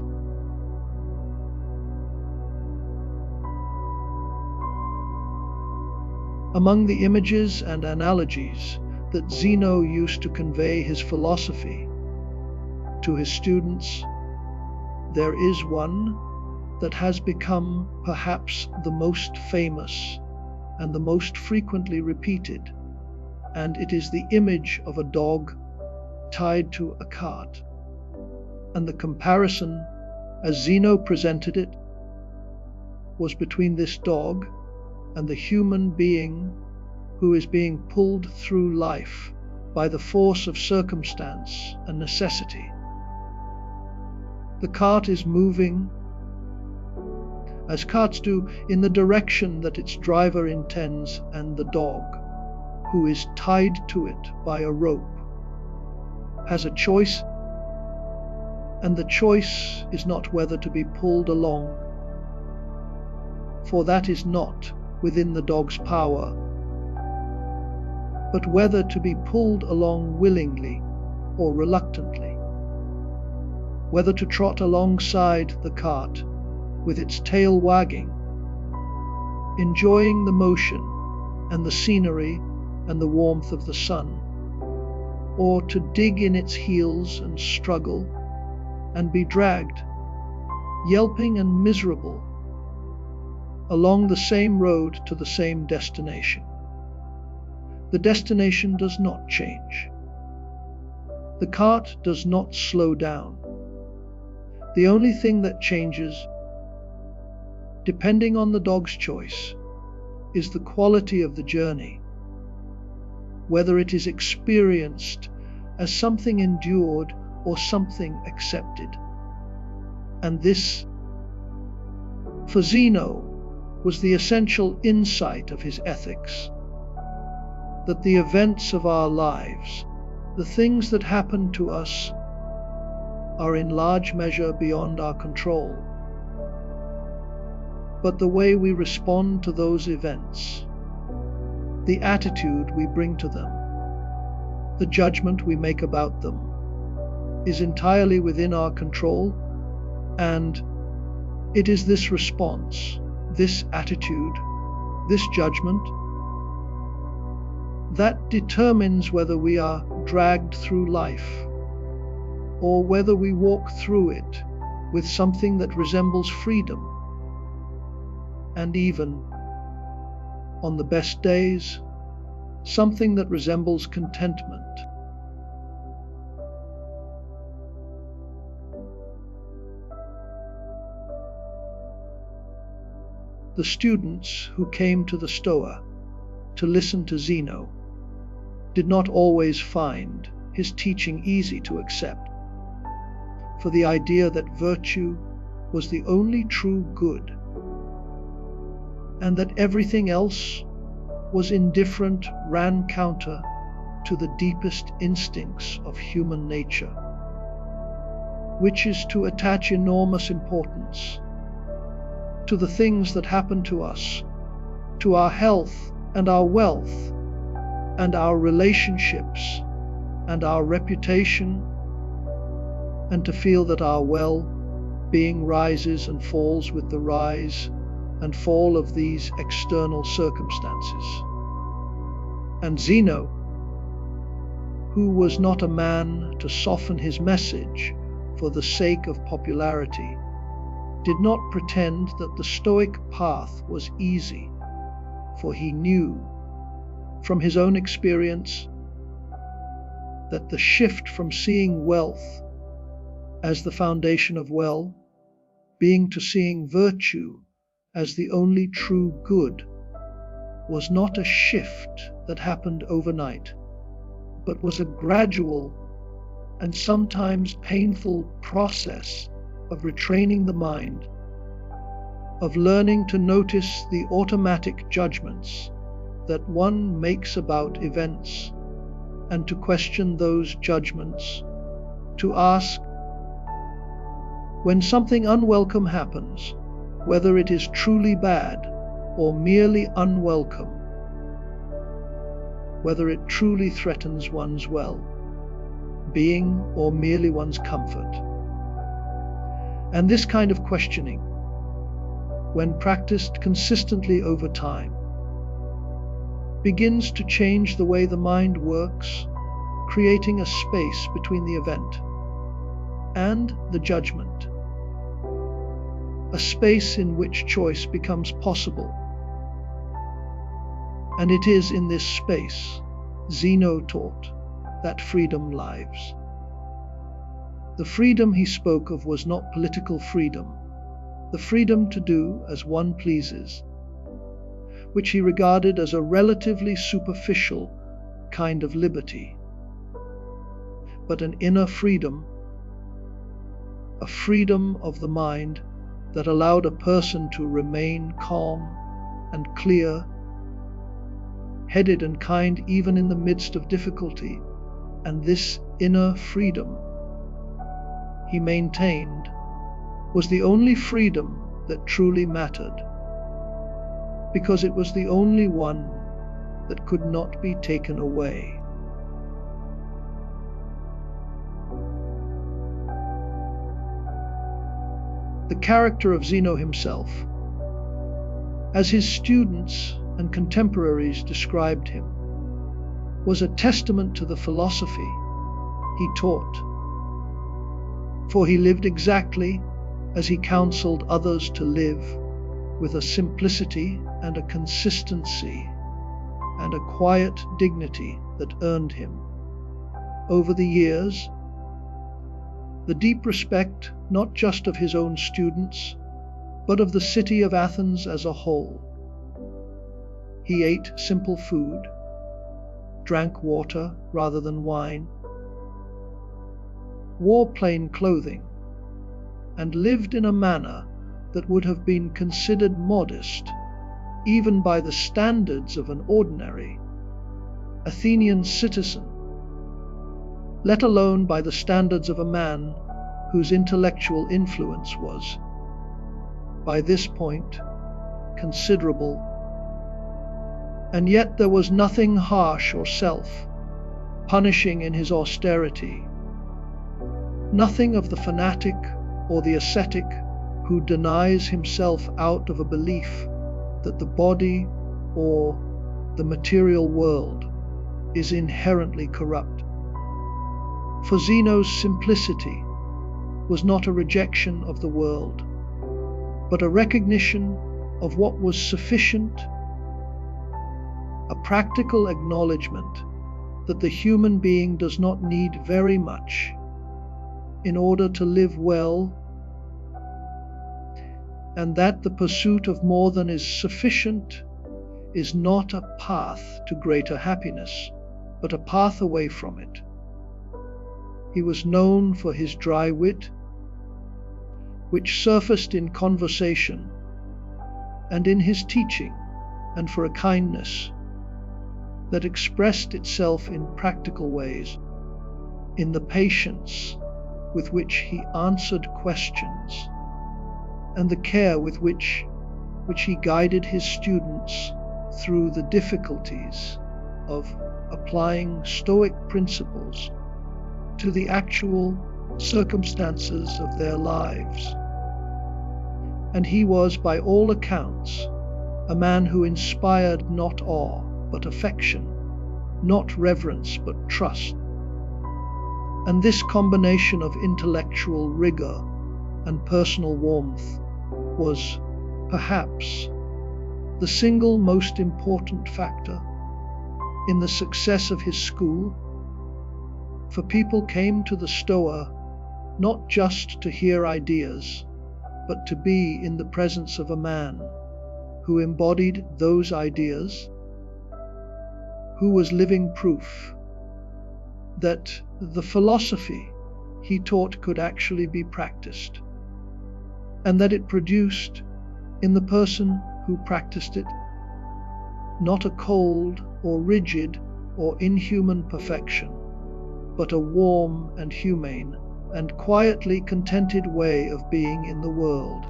Among the images and analogies that Zeno used to convey his philosophy to his students, there is one that has become perhaps the most famous and the most frequently repeated, and it is the image of a dog tied to a cart. And the comparison, as Zeno presented it, was between this dog and the human being who is being pulled through life by the force of circumstance and necessity. The cart is moving, as carts do, in the direction that its driver intends, and the dog, who is tied to it by a rope, has a choice, and the choice is not whether to be pulled along, for that is not within the dog's power, but whether to be pulled along willingly or reluctantly, whether to trot alongside the cart with its tail wagging, enjoying the motion and the scenery and the warmth of the sun, or to dig in its heels and struggle and be dragged, yelping and miserable, along the same road to the same destination. The destination does not change. The cart does not slow down. The only thing that changes, depending on the dog's choice, is the quality of the journey, whether it is experienced as something endured or something accepted. And this, for Zeno, was the essential insight of his ethics, that the events of our lives, the things that happen to us, are in large measure beyond our control. But the way we respond to those events, the attitude we bring to them, the judgment we make about them, is entirely within our control, and it is this response, this attitude, this judgment, that determines whether we are dragged through life, or whether we walk through it with something that resembles freedom. And even on the best days, something that resembles contentment. The students who came to the Stoa to listen to Zeno did not always find his teaching easy to accept, for the idea that virtue was the only true good and that everything else was indifferent ran counter to the deepest instincts of human nature, which is to attach enormous importance to the things that happen to us, to our health and our wealth, and our relationships and our reputation, and to feel that our well-being rises and falls with the rise and fall of these external circumstances. And Zeno, who was not a man to soften his message for the sake of popularity, did not pretend that the Stoic path was easy, for he knew from his own experience that the shift from seeing wealth as the foundation of well-being to seeing virtue as the only true good was not a shift that happened overnight, but was a gradual and sometimes painful process of retraining the mind, of learning to notice the automatic judgments that one makes about events, and to question those judgments, to ask, when something unwelcome happens, whether it is truly bad or merely unwelcome, whether it truly threatens one's well-being or merely one's comfort. And this kind of questioning, when practiced consistently over time, begins to change the way the mind works, creating a space between the event and the judgment, a space in which choice becomes possible. And it is in this space Zeno taught that freedom lives. The freedom he spoke of was not political freedom, the freedom to do as one pleases, which he regarded as a relatively superficial kind of liberty, but an inner freedom, a freedom of the mind that allowed a person to remain calm and clear, headed and kind even in the midst of difficulty. And this inner freedom, he maintained, was the only freedom that truly mattered, because it was the only one that could not be taken away. The character of Zeno himself, as his students and contemporaries described him, was a testament to the philosophy he taught, for he lived exactly as he counseled others to live, with a simplicity and a consistency and a quiet dignity that earned him, over the years, the deep respect not just of his own students, but of the city of Athens as a whole. He ate simple food, drank water rather than wine, wore plain clothing, and lived in a manner that would have been considered modest even by the standards of an ordinary Athenian citizen, let alone by the standards of a man whose intellectual influence was, by this point, considerable. And yet there was nothing harsh or self-punishing in his austerity, nothing of the fanatic or the ascetic who denies himself out of a belief that the body or the material world is inherently corrupt. For Zeno's simplicity was not a rejection of the world, but a recognition of what was sufficient a practical acknowledgement that the human being does not need very much in order to live well, and that the pursuit of more than is sufficient is not a path to greater happiness, but a path away from it. He was known for his dry wit, which surfaced in conversation and in his teaching, and for a kindness that expressed itself in practical ways, in the patience with which he answered questions, and the care with which he guided his students through the difficulties of applying Stoic principles to the actual circumstances of their lives. And he was, by all accounts, a man who inspired not awe but affection, not reverence but trust. And this combination of intellectual rigor and personal warmth was, perhaps, the single most important factor in the success of his school, for people came to the Stoa not just to hear ideas, but to be in the presence of a man who embodied those ideas, who was living proof that the philosophy he taught could actually be practiced, and that it produced in the person who practiced it not a cold or rigid or inhuman perfection, but a warm and humane and quietly contented way of being in the world.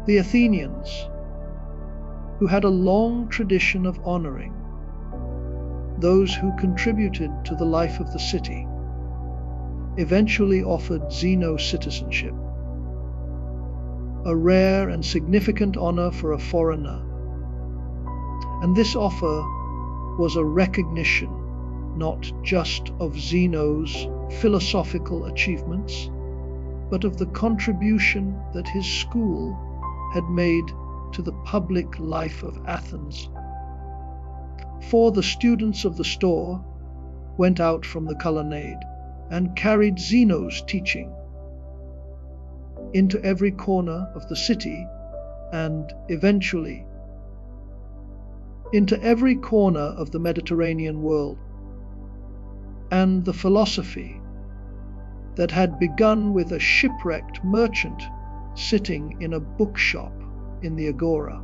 The Athenians, who had a long tradition of honoring those who contributed to the life of the city, eventually offered Zeno citizenship, a rare and significant honor for a foreigner. And this offer was a recognition not just of Zeno's philosophical achievements, but of the contribution that his school had made to the public life of Athens. For the students of the Stoa went out from the colonnade and carried Zeno's teaching into every corner of the city, and eventually into every corner of the Mediterranean world. And the philosophy that had begun with a shipwrecked merchant sitting in a bookshop in the Agora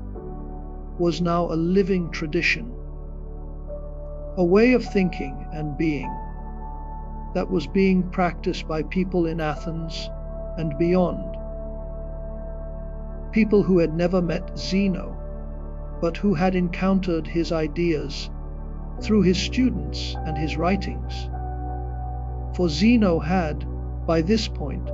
was now a living tradition, a way of thinking and being that was being practiced by people in Athens and beyond, people who had never met Zeno, but who had encountered his ideas through his students and his writings. For Zeno had, by this point,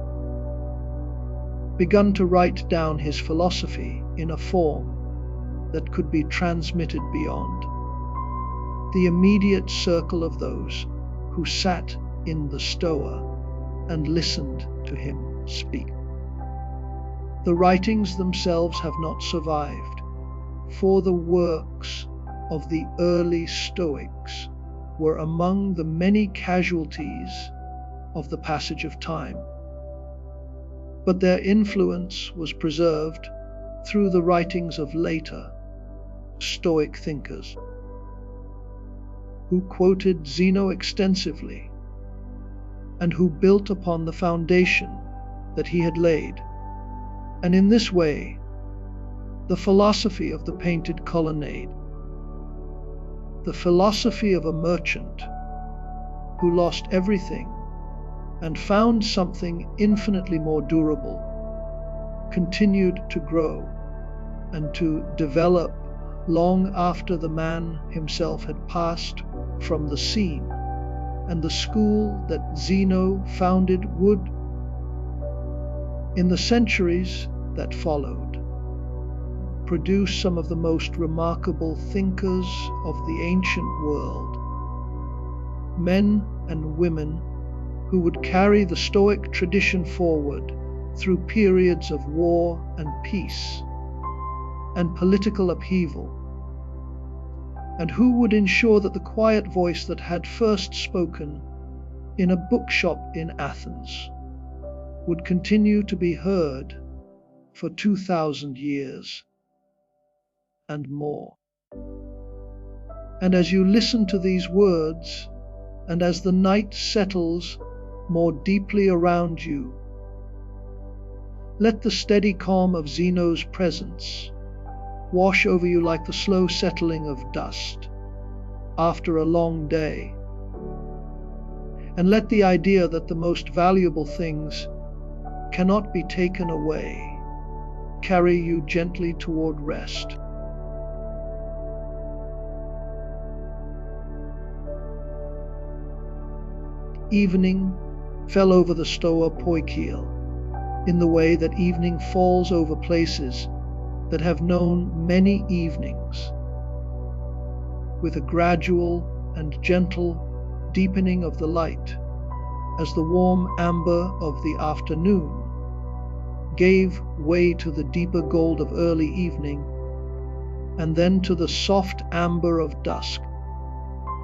begun to write down his philosophy in a form that could be transmitted beyond the immediate circle of those who sat in the Stoa and listened to him speak. The writings themselves have not survived, for the works of the early Stoics were among the many casualties of the passage of time. But their influence was preserved through the writings of later Stoic thinkers, who quoted Zeno extensively and who built upon the foundation that he had laid. And in this way, the philosophy of the painted colonnade, the philosophy of a merchant who lost everything and found something infinitely more durable, continued to grow and to develop long after the man himself had passed from the scene, and the school that Zeno founded would, in the centuries that followed, produce some of the most remarkable thinkers of the ancient world, men and women who would carry the Stoic tradition forward through periods of war and peace, and political upheaval, and who would ensure that the quiet voice that had first spoken in a bookshop in Athens would continue to be heard for 2,000 years and more. And as you listen to these words, and as the night settles more deeply around you, let the steady calm of Zeno's presence wash over you like the slow settling of dust after a long day. And let the idea that the most valuable things cannot be taken away carry you gently toward rest. Evening fell over the Stoa Poikile in the way that evening falls over places that have known many evenings, with a gradual and gentle deepening of the light as the warm amber of the afternoon gave way to the deeper gold of early evening, and then to the soft amber of dusk,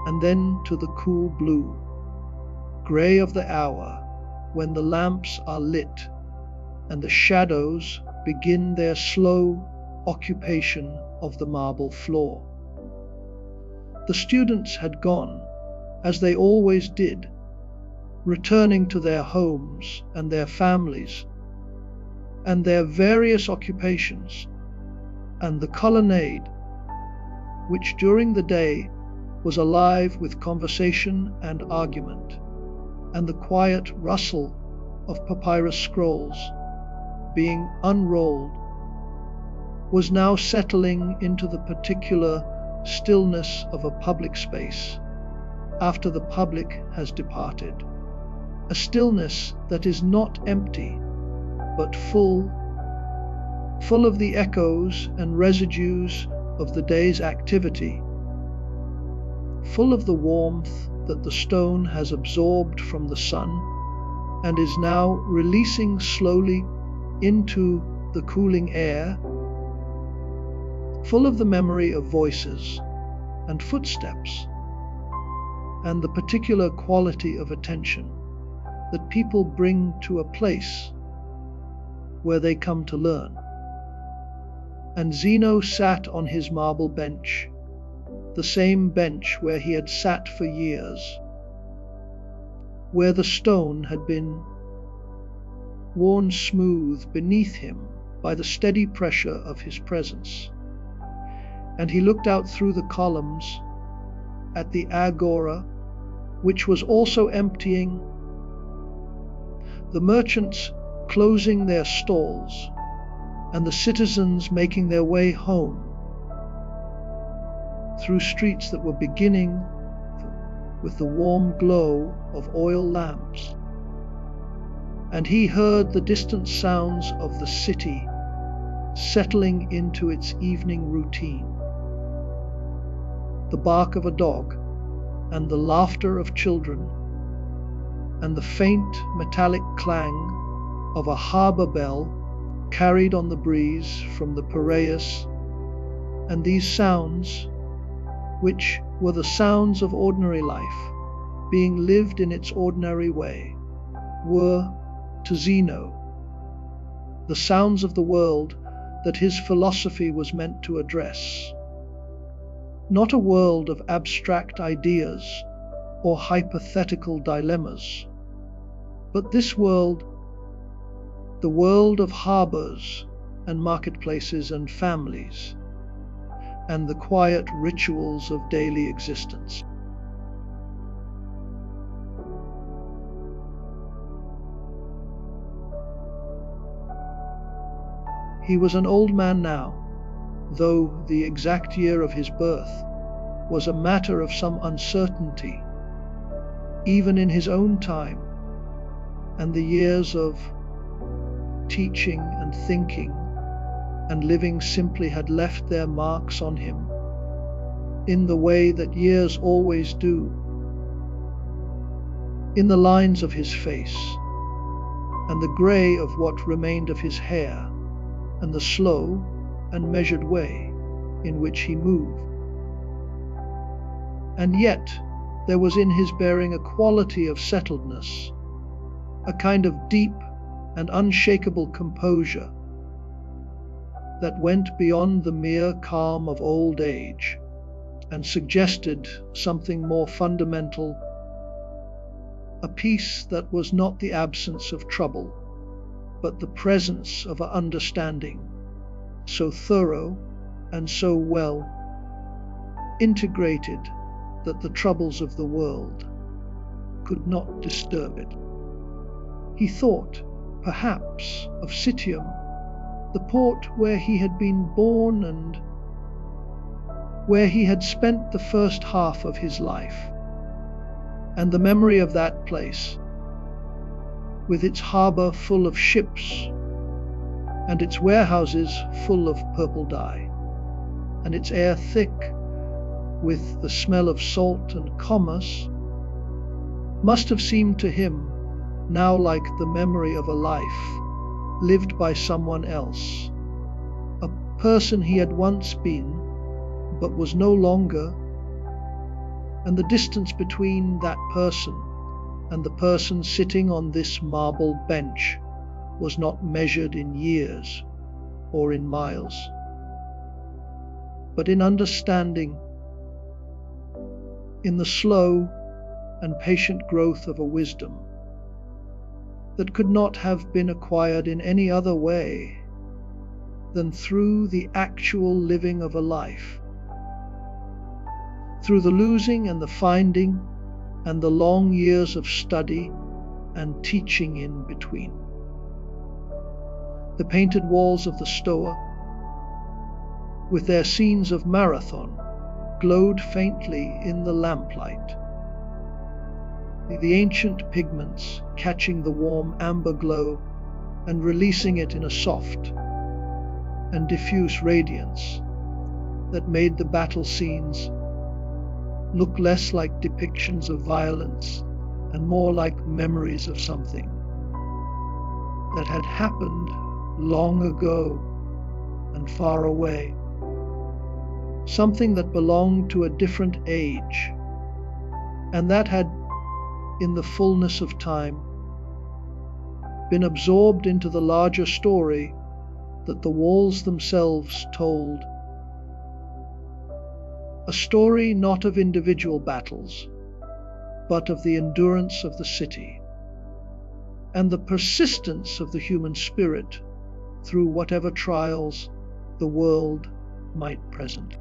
and then to the cool blue, grey of the hour when the lamps are lit and the shadows begin their slow occupation of the marble floor. The students had gone, as they always did, returning to their homes and their families and their various occupations, and the colonnade, which during the day was alive with conversation and argument, and the quiet rustle of papyrus scrolls being unrolled, was now settling into the particular stillness of a public space after the public has departed, a stillness that is not empty, but full of the echoes and residues of the day's activity, full of the warmth that the stone has absorbed from the sun and is now releasing slowly into the cooling air, full of the memory of voices and footsteps, and the particular quality of attention that people bring to a place where they come to learn. And Zeno sat on his marble bench, the same bench where he had sat for years, where the stone had been worn smooth beneath him by the steady pressure of his presence. And he looked out through the columns at the agora, which was also emptying, the merchants closing their stalls, and the citizens making their way home through streets that were beginning with the warm glow of oil lamps. And he heard the distant sounds of the city settling into its evening routine, the bark of a dog, and the laughter of children, and the faint metallic clang of a harbour bell carried on the breeze from the Piraeus. And these sounds, which were the sounds of ordinary life, being lived in its ordinary way, were, to Zeno, the sounds of the world that his philosophy was meant to address. Not a world of abstract ideas or hypothetical dilemmas, but this world, the world of harbours and marketplaces and families, and the quiet rituals of daily existence. He was an old man now, though the exact year of his birth was a matter of some uncertainty, even in his own time, and the years of teaching and thinking and living simply had left their marks on him in the way that years always do, in the lines of his face, and the grey of what remained of his hair, and the slow and measured way in which he moved. And yet there was in his bearing a quality of settledness, a kind of deep and unshakable composure that went beyond the mere calm of old age and suggested something more fundamental, a peace that was not the absence of trouble, but the presence of an understanding so thorough and so well integrated that the troubles of the world could not disturb it. He thought, perhaps, of Citium, the port where he had been born and where he had spent the first half of his life, and the memory of that place, with its harbour full of ships, and its warehouses full of purple dye, and its air thick with the smell of salt and commerce, must have seemed to him now like the memory of a life lived by someone else, a person he had once been but was no longer, and the distance between that person and the person sitting on this marble bench was not measured in years or in miles, but in understanding, in the slow and patient growth of a wisdom that could not have been acquired in any other way than through the actual living of a life, through the losing and the finding and the long years of study and teaching in between. The painted walls of the Stoa, with their scenes of Marathon, glowed faintly in the lamplight, the ancient pigments catching the warm amber glow and releasing it in a soft and diffuse radiance that made the battle scenes look less like depictions of violence and more like memories of something that had happened long ago and far away, something that belonged to a different age, and that had, in the fullness of time, been absorbed into the larger story that the walls themselves told. A story not of individual battles, but of the endurance of the city, and the persistence of the human spirit through whatever trials the world might present.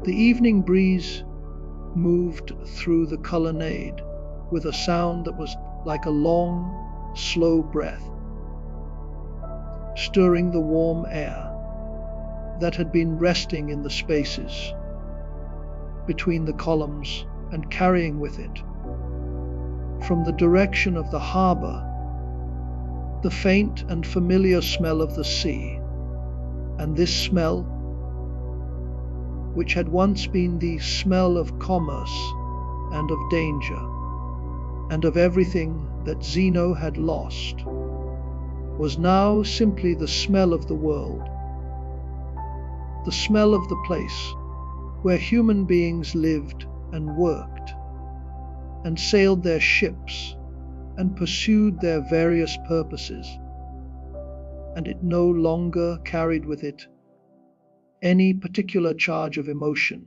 The evening breeze moved through the colonnade with a sound that was like a long, slow breath, stirring the warm air that had been resting in the spaces between the columns and carrying with it, from the direction of the harbour, the faint and familiar smell of the sea, and this smell, which had once been the smell of commerce and of danger, and of everything that Zeno had lost, was now simply the smell of the world, the smell of the place where human beings lived and worked, and sailed their ships and pursued their various purposes, and it no longer carried with it any particular charge of emotion,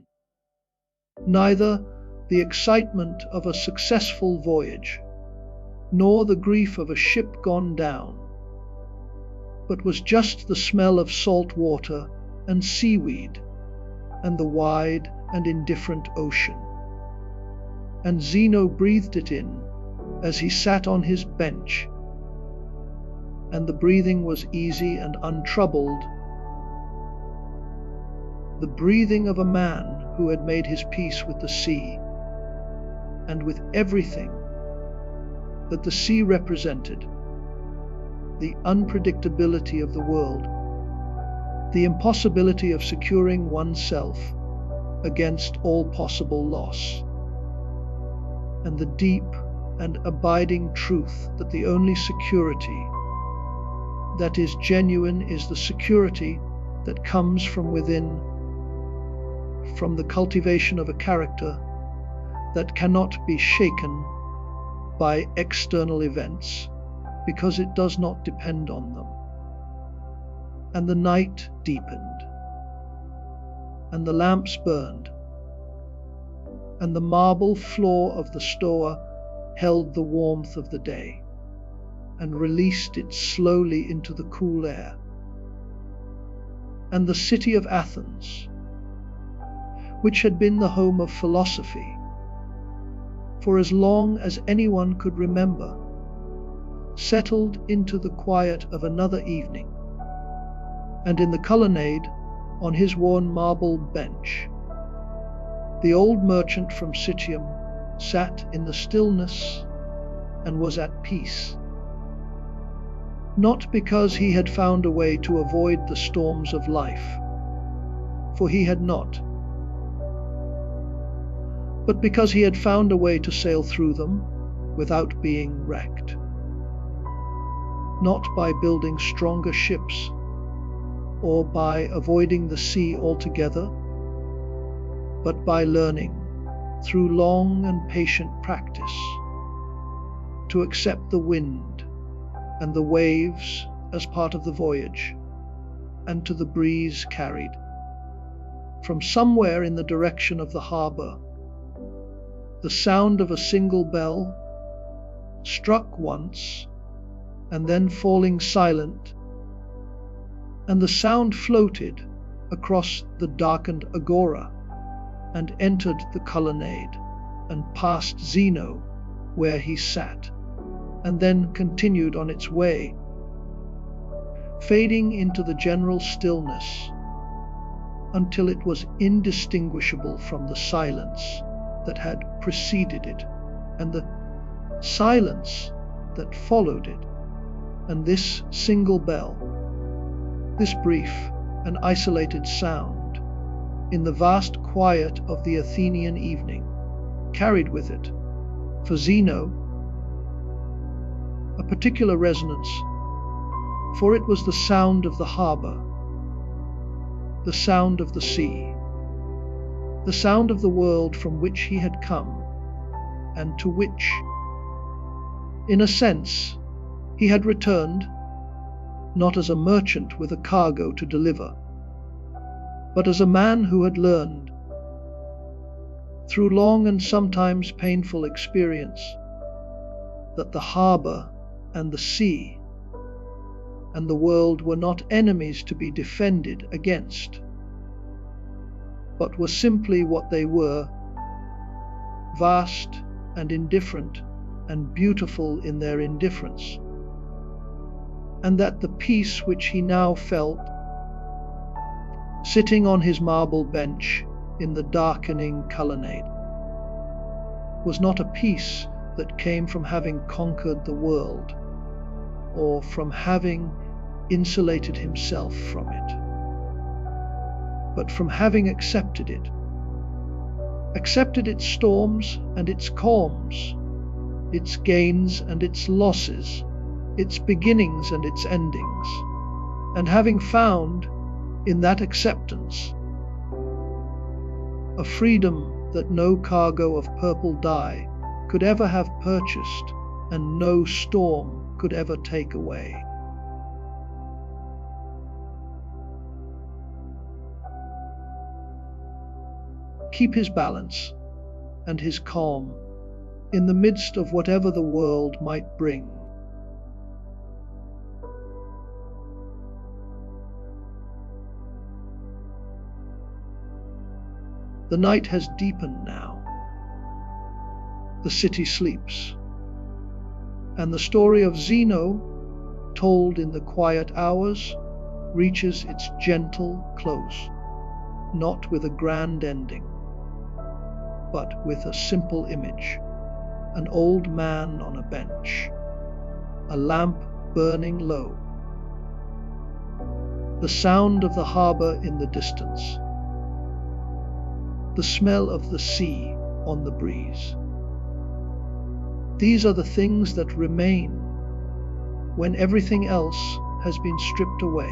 neither the excitement of a successful voyage, nor the grief of a ship gone down, but was just the smell of salt water and seaweed and the wide and indifferent ocean. And Zeno breathed it in as he sat on his bench, and the breathing was easy and untroubled, the breathing of a man who had made his peace with the sea and with everything that the sea represented, the unpredictability of the world, the impossibility of securing oneself against all possible loss, and the deep and abiding truth that the only security that is genuine is the security that comes from within, from the cultivation of a character that cannot be shaken by external events, because it does not depend on them. And the night deepened, and the lamps burned, and the marble floor of the Stoa held the warmth of the day, and released it slowly into the cool air. And the city of Athens, which had been the home of philosophy for as long as anyone could remember, settled into the quiet of another evening, and in the colonnade, on his worn marble bench, the old merchant from Citium sat in the stillness and was at peace, not because he had found a way to avoid the storms of life, for he had not, but because he had found a way to sail through them without being wrecked, not by building stronger ships or by avoiding the sea altogether, but by learning, through long and patient practice, to accept the wind and the waves as part of the voyage, and to the breeze carried from somewhere in the direction of the harbor. The sound of a single bell, struck once and then falling silent, and the sound floated across the darkened agora and entered the colonnade and past Zeno where he sat, and then continued on its way, fading into the general stillness until it was indistinguishable from the silence that had preceded it, and the silence that followed it. And this single bell, this brief and isolated sound, in the vast quiet of the Athenian evening, carried with it, for Zeno, a particular resonance, for it was the sound of the harbor, the sound of the sea, the sound of the world from which he had come, and to which, in a sense, he had returned, not as a merchant with a cargo to deliver, but as a man who had learned, through long and sometimes painful experience, that the harbor and the sea and the world were not enemies to be defended against, but were simply what they were, vast and indifferent and beautiful in their indifference, and that the peace which he now felt, sitting on his marble bench in the darkening colonnade, was not a peace that came from having conquered the world, or from having insulated himself from it, but from having accepted it, accepted its storms and its calms, its gains and its losses, its beginnings and its endings, and having found in that acceptance a freedom that no cargo of purple dye could ever have purchased and no storm could ever take away. Keep his balance and his calm in the midst of whatever the world might bring. The night has deepened now. The city sleeps, and the story of Zeno, told in the quiet hours, reaches its gentle close, not with a grand ending, but with a simple image: an old man on a bench, a lamp burning low, the sound of the harbor in the distance, the smell of the sea on the breeze. These are the things that remain when everything else has been stripped away.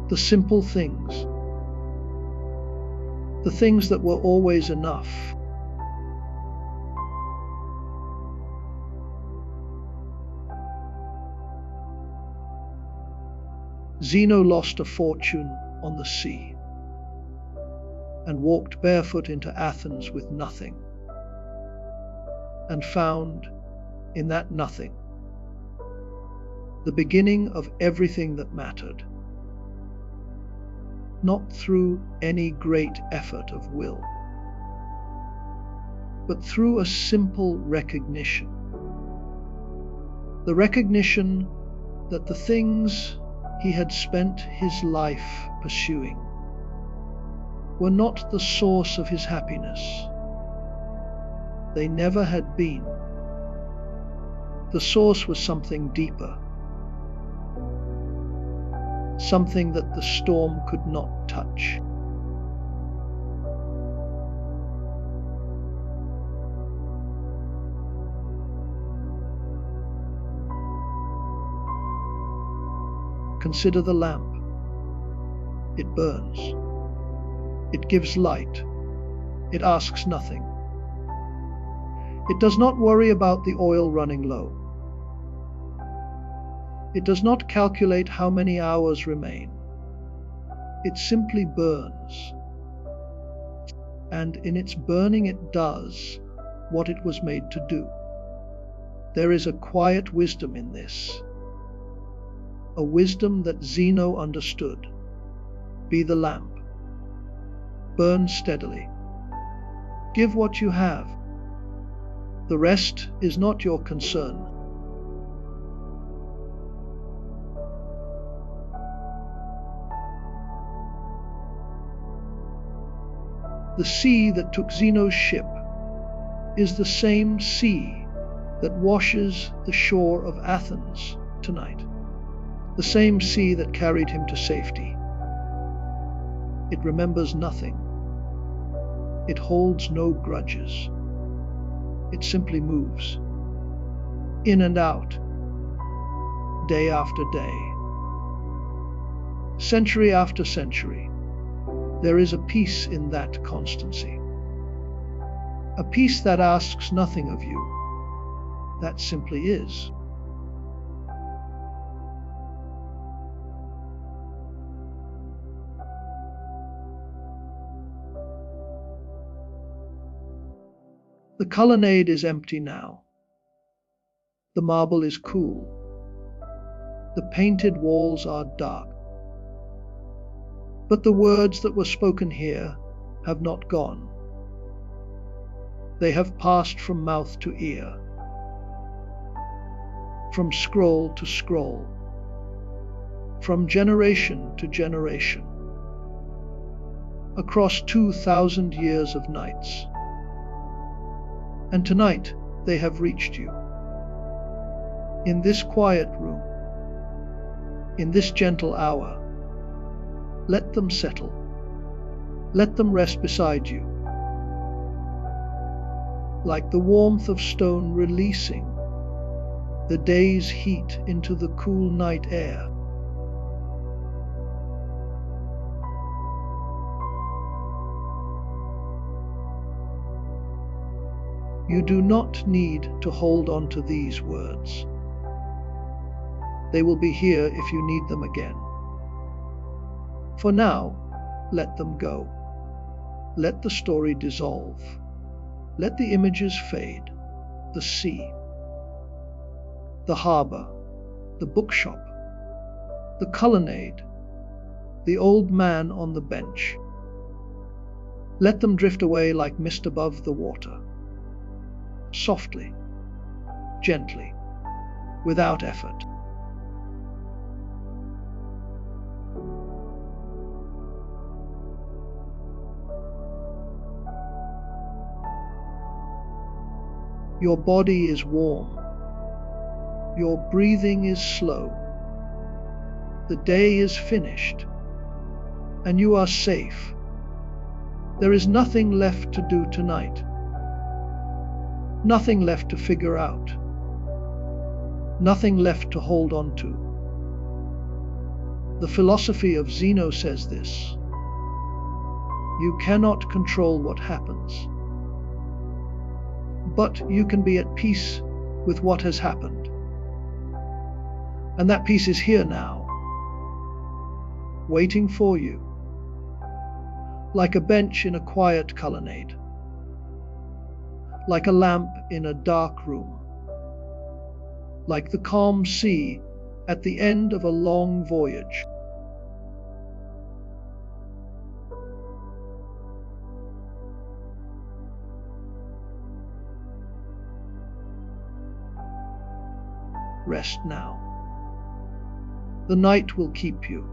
The simple things, the things that were always enough. Zeno lost a fortune on the sea and walked barefoot into Athens with nothing, and found in that nothing the beginning of everything that mattered, not through any great effort of will, but through a simple recognition. The recognition that the things he had spent his life pursuing were not the source of his happiness. They never had been. The source was something deeper, something that the storm could not touch. Consider the lamp. It burns. It gives light. It asks nothing. It does not worry about the oil running low. It does not calculate how many hours remain. It simply burns. And in its burning it does what it was made to do. There is a quiet wisdom in this, a wisdom that Zeno understood. Be the lamp. Burn steadily. Give what you have. The rest is not your concern. The sea that took Zeno's ship is the same sea that washes the shore of Athens tonight, the same sea that carried him to safety. It remembers nothing. It holds no grudges. It simply moves, in and out, day after day, century after century. There is a peace in that constancy, a peace that asks nothing of you, that simply is. The colonnade is empty now. The marble is cool. The painted walls are dark. But the words that were spoken here have not gone. They have passed from mouth to ear, from scroll to scroll, from generation to generation, across 2,000 years of nights. And tonight they have reached you. In this quiet room, in this gentle hour, let them settle. Let them rest beside you, like the warmth of stone releasing the day's heat into the cool night air. You do not need to hold on to these words. They will be here if you need them again. For now, let them go. Let the story dissolve. Let the images fade. The sea, the harbor, the bookshop, the colonnade, the old man on the bench. Let them drift away like mist above the water. Softly, gently, without effort. Your body is warm. Your breathing is slow. The day is finished, and you are safe There is nothing left to do tonight. Nothing left to figure out. Nothing left to hold on to. The philosophy of Zeno says this: you cannot control what happens, but you can be at peace with what has happened. And that peace is here now, waiting for you, like a bench in a quiet colonnade, like a lamp in a dark room, like the calm sea at the end of a long voyage. Rest now. The night will keep you.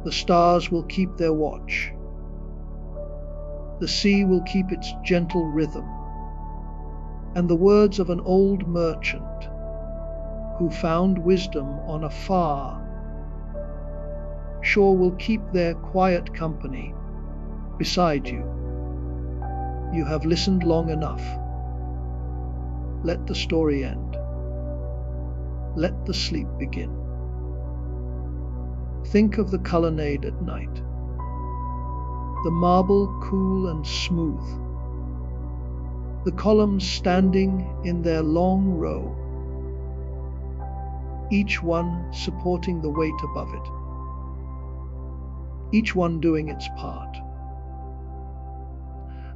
The stars will keep their watch. The sea will keep its gentle rhythm. And the words of an old merchant who found wisdom on a far shore will keep their quiet company beside you. You have listened long enough. Let the story end. Let the sleep begin. Think of the colonnade at night. The marble cool and smooth. The columns standing in their long row, each one supporting the weight above it, each one doing its part.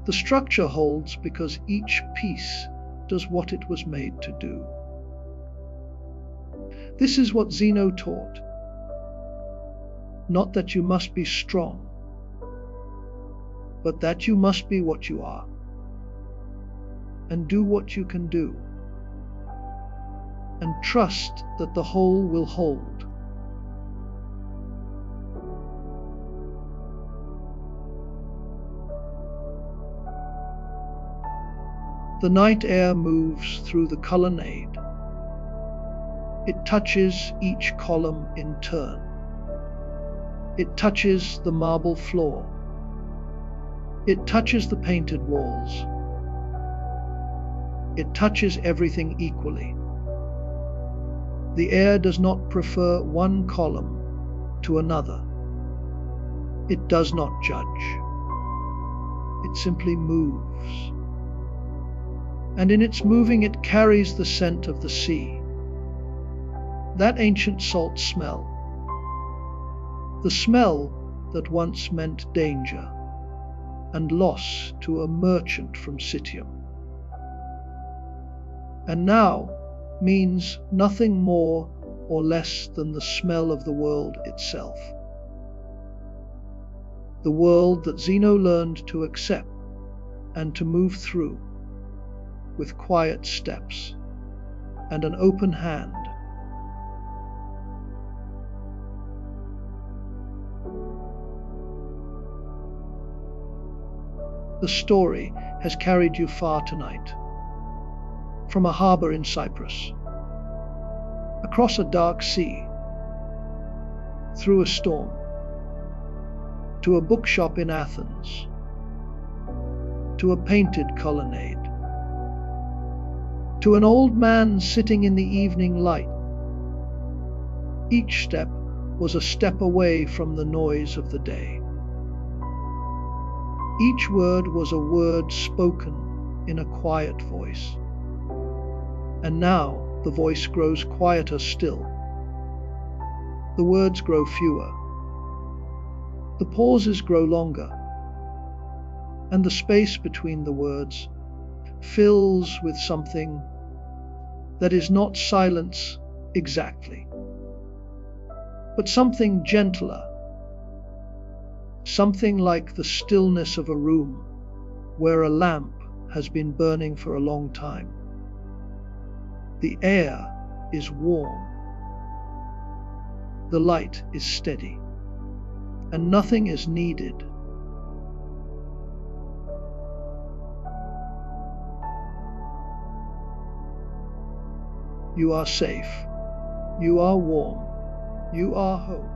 The structure holds because each piece does what it was made to do. This is what Zeno taught. Not that you must be strong, but that you must be what you are, and do what you can do, and trust that the whole will hold. The night air moves through the colonnade. It touches each column in turn. It touches the marble floor. It touches the painted walls. It touches everything equally. The air does not prefer one column to another. It does not judge. It simply moves. And in its moving, it carries the scent of the sea. That ancient salt smell. The smell that once meant danger and loss to a merchant from Citium, and now means nothing more or less than the smell of the world itself. The world that Zeno learned to accept and to move through with quiet steps and an open hand. The story has carried you far tonight, from a harbor in Cyprus, across a dark sea, through a storm, to a bookshop in Athens, to a painted colonnade, to an old man sitting in the evening light. Each step was a step away from the noise of the day. Each word was a word spoken in a quiet voice. And now the voice grows quieter still. The words grow fewer. The pauses grow longer. And the space between the words fills with something that is not silence exactly, but something gentler. Something like the stillness of a room where a lamp has been burning for a long time. The air is warm. The light is steady, and nothing is needed. You are safe. You are warm. You are home.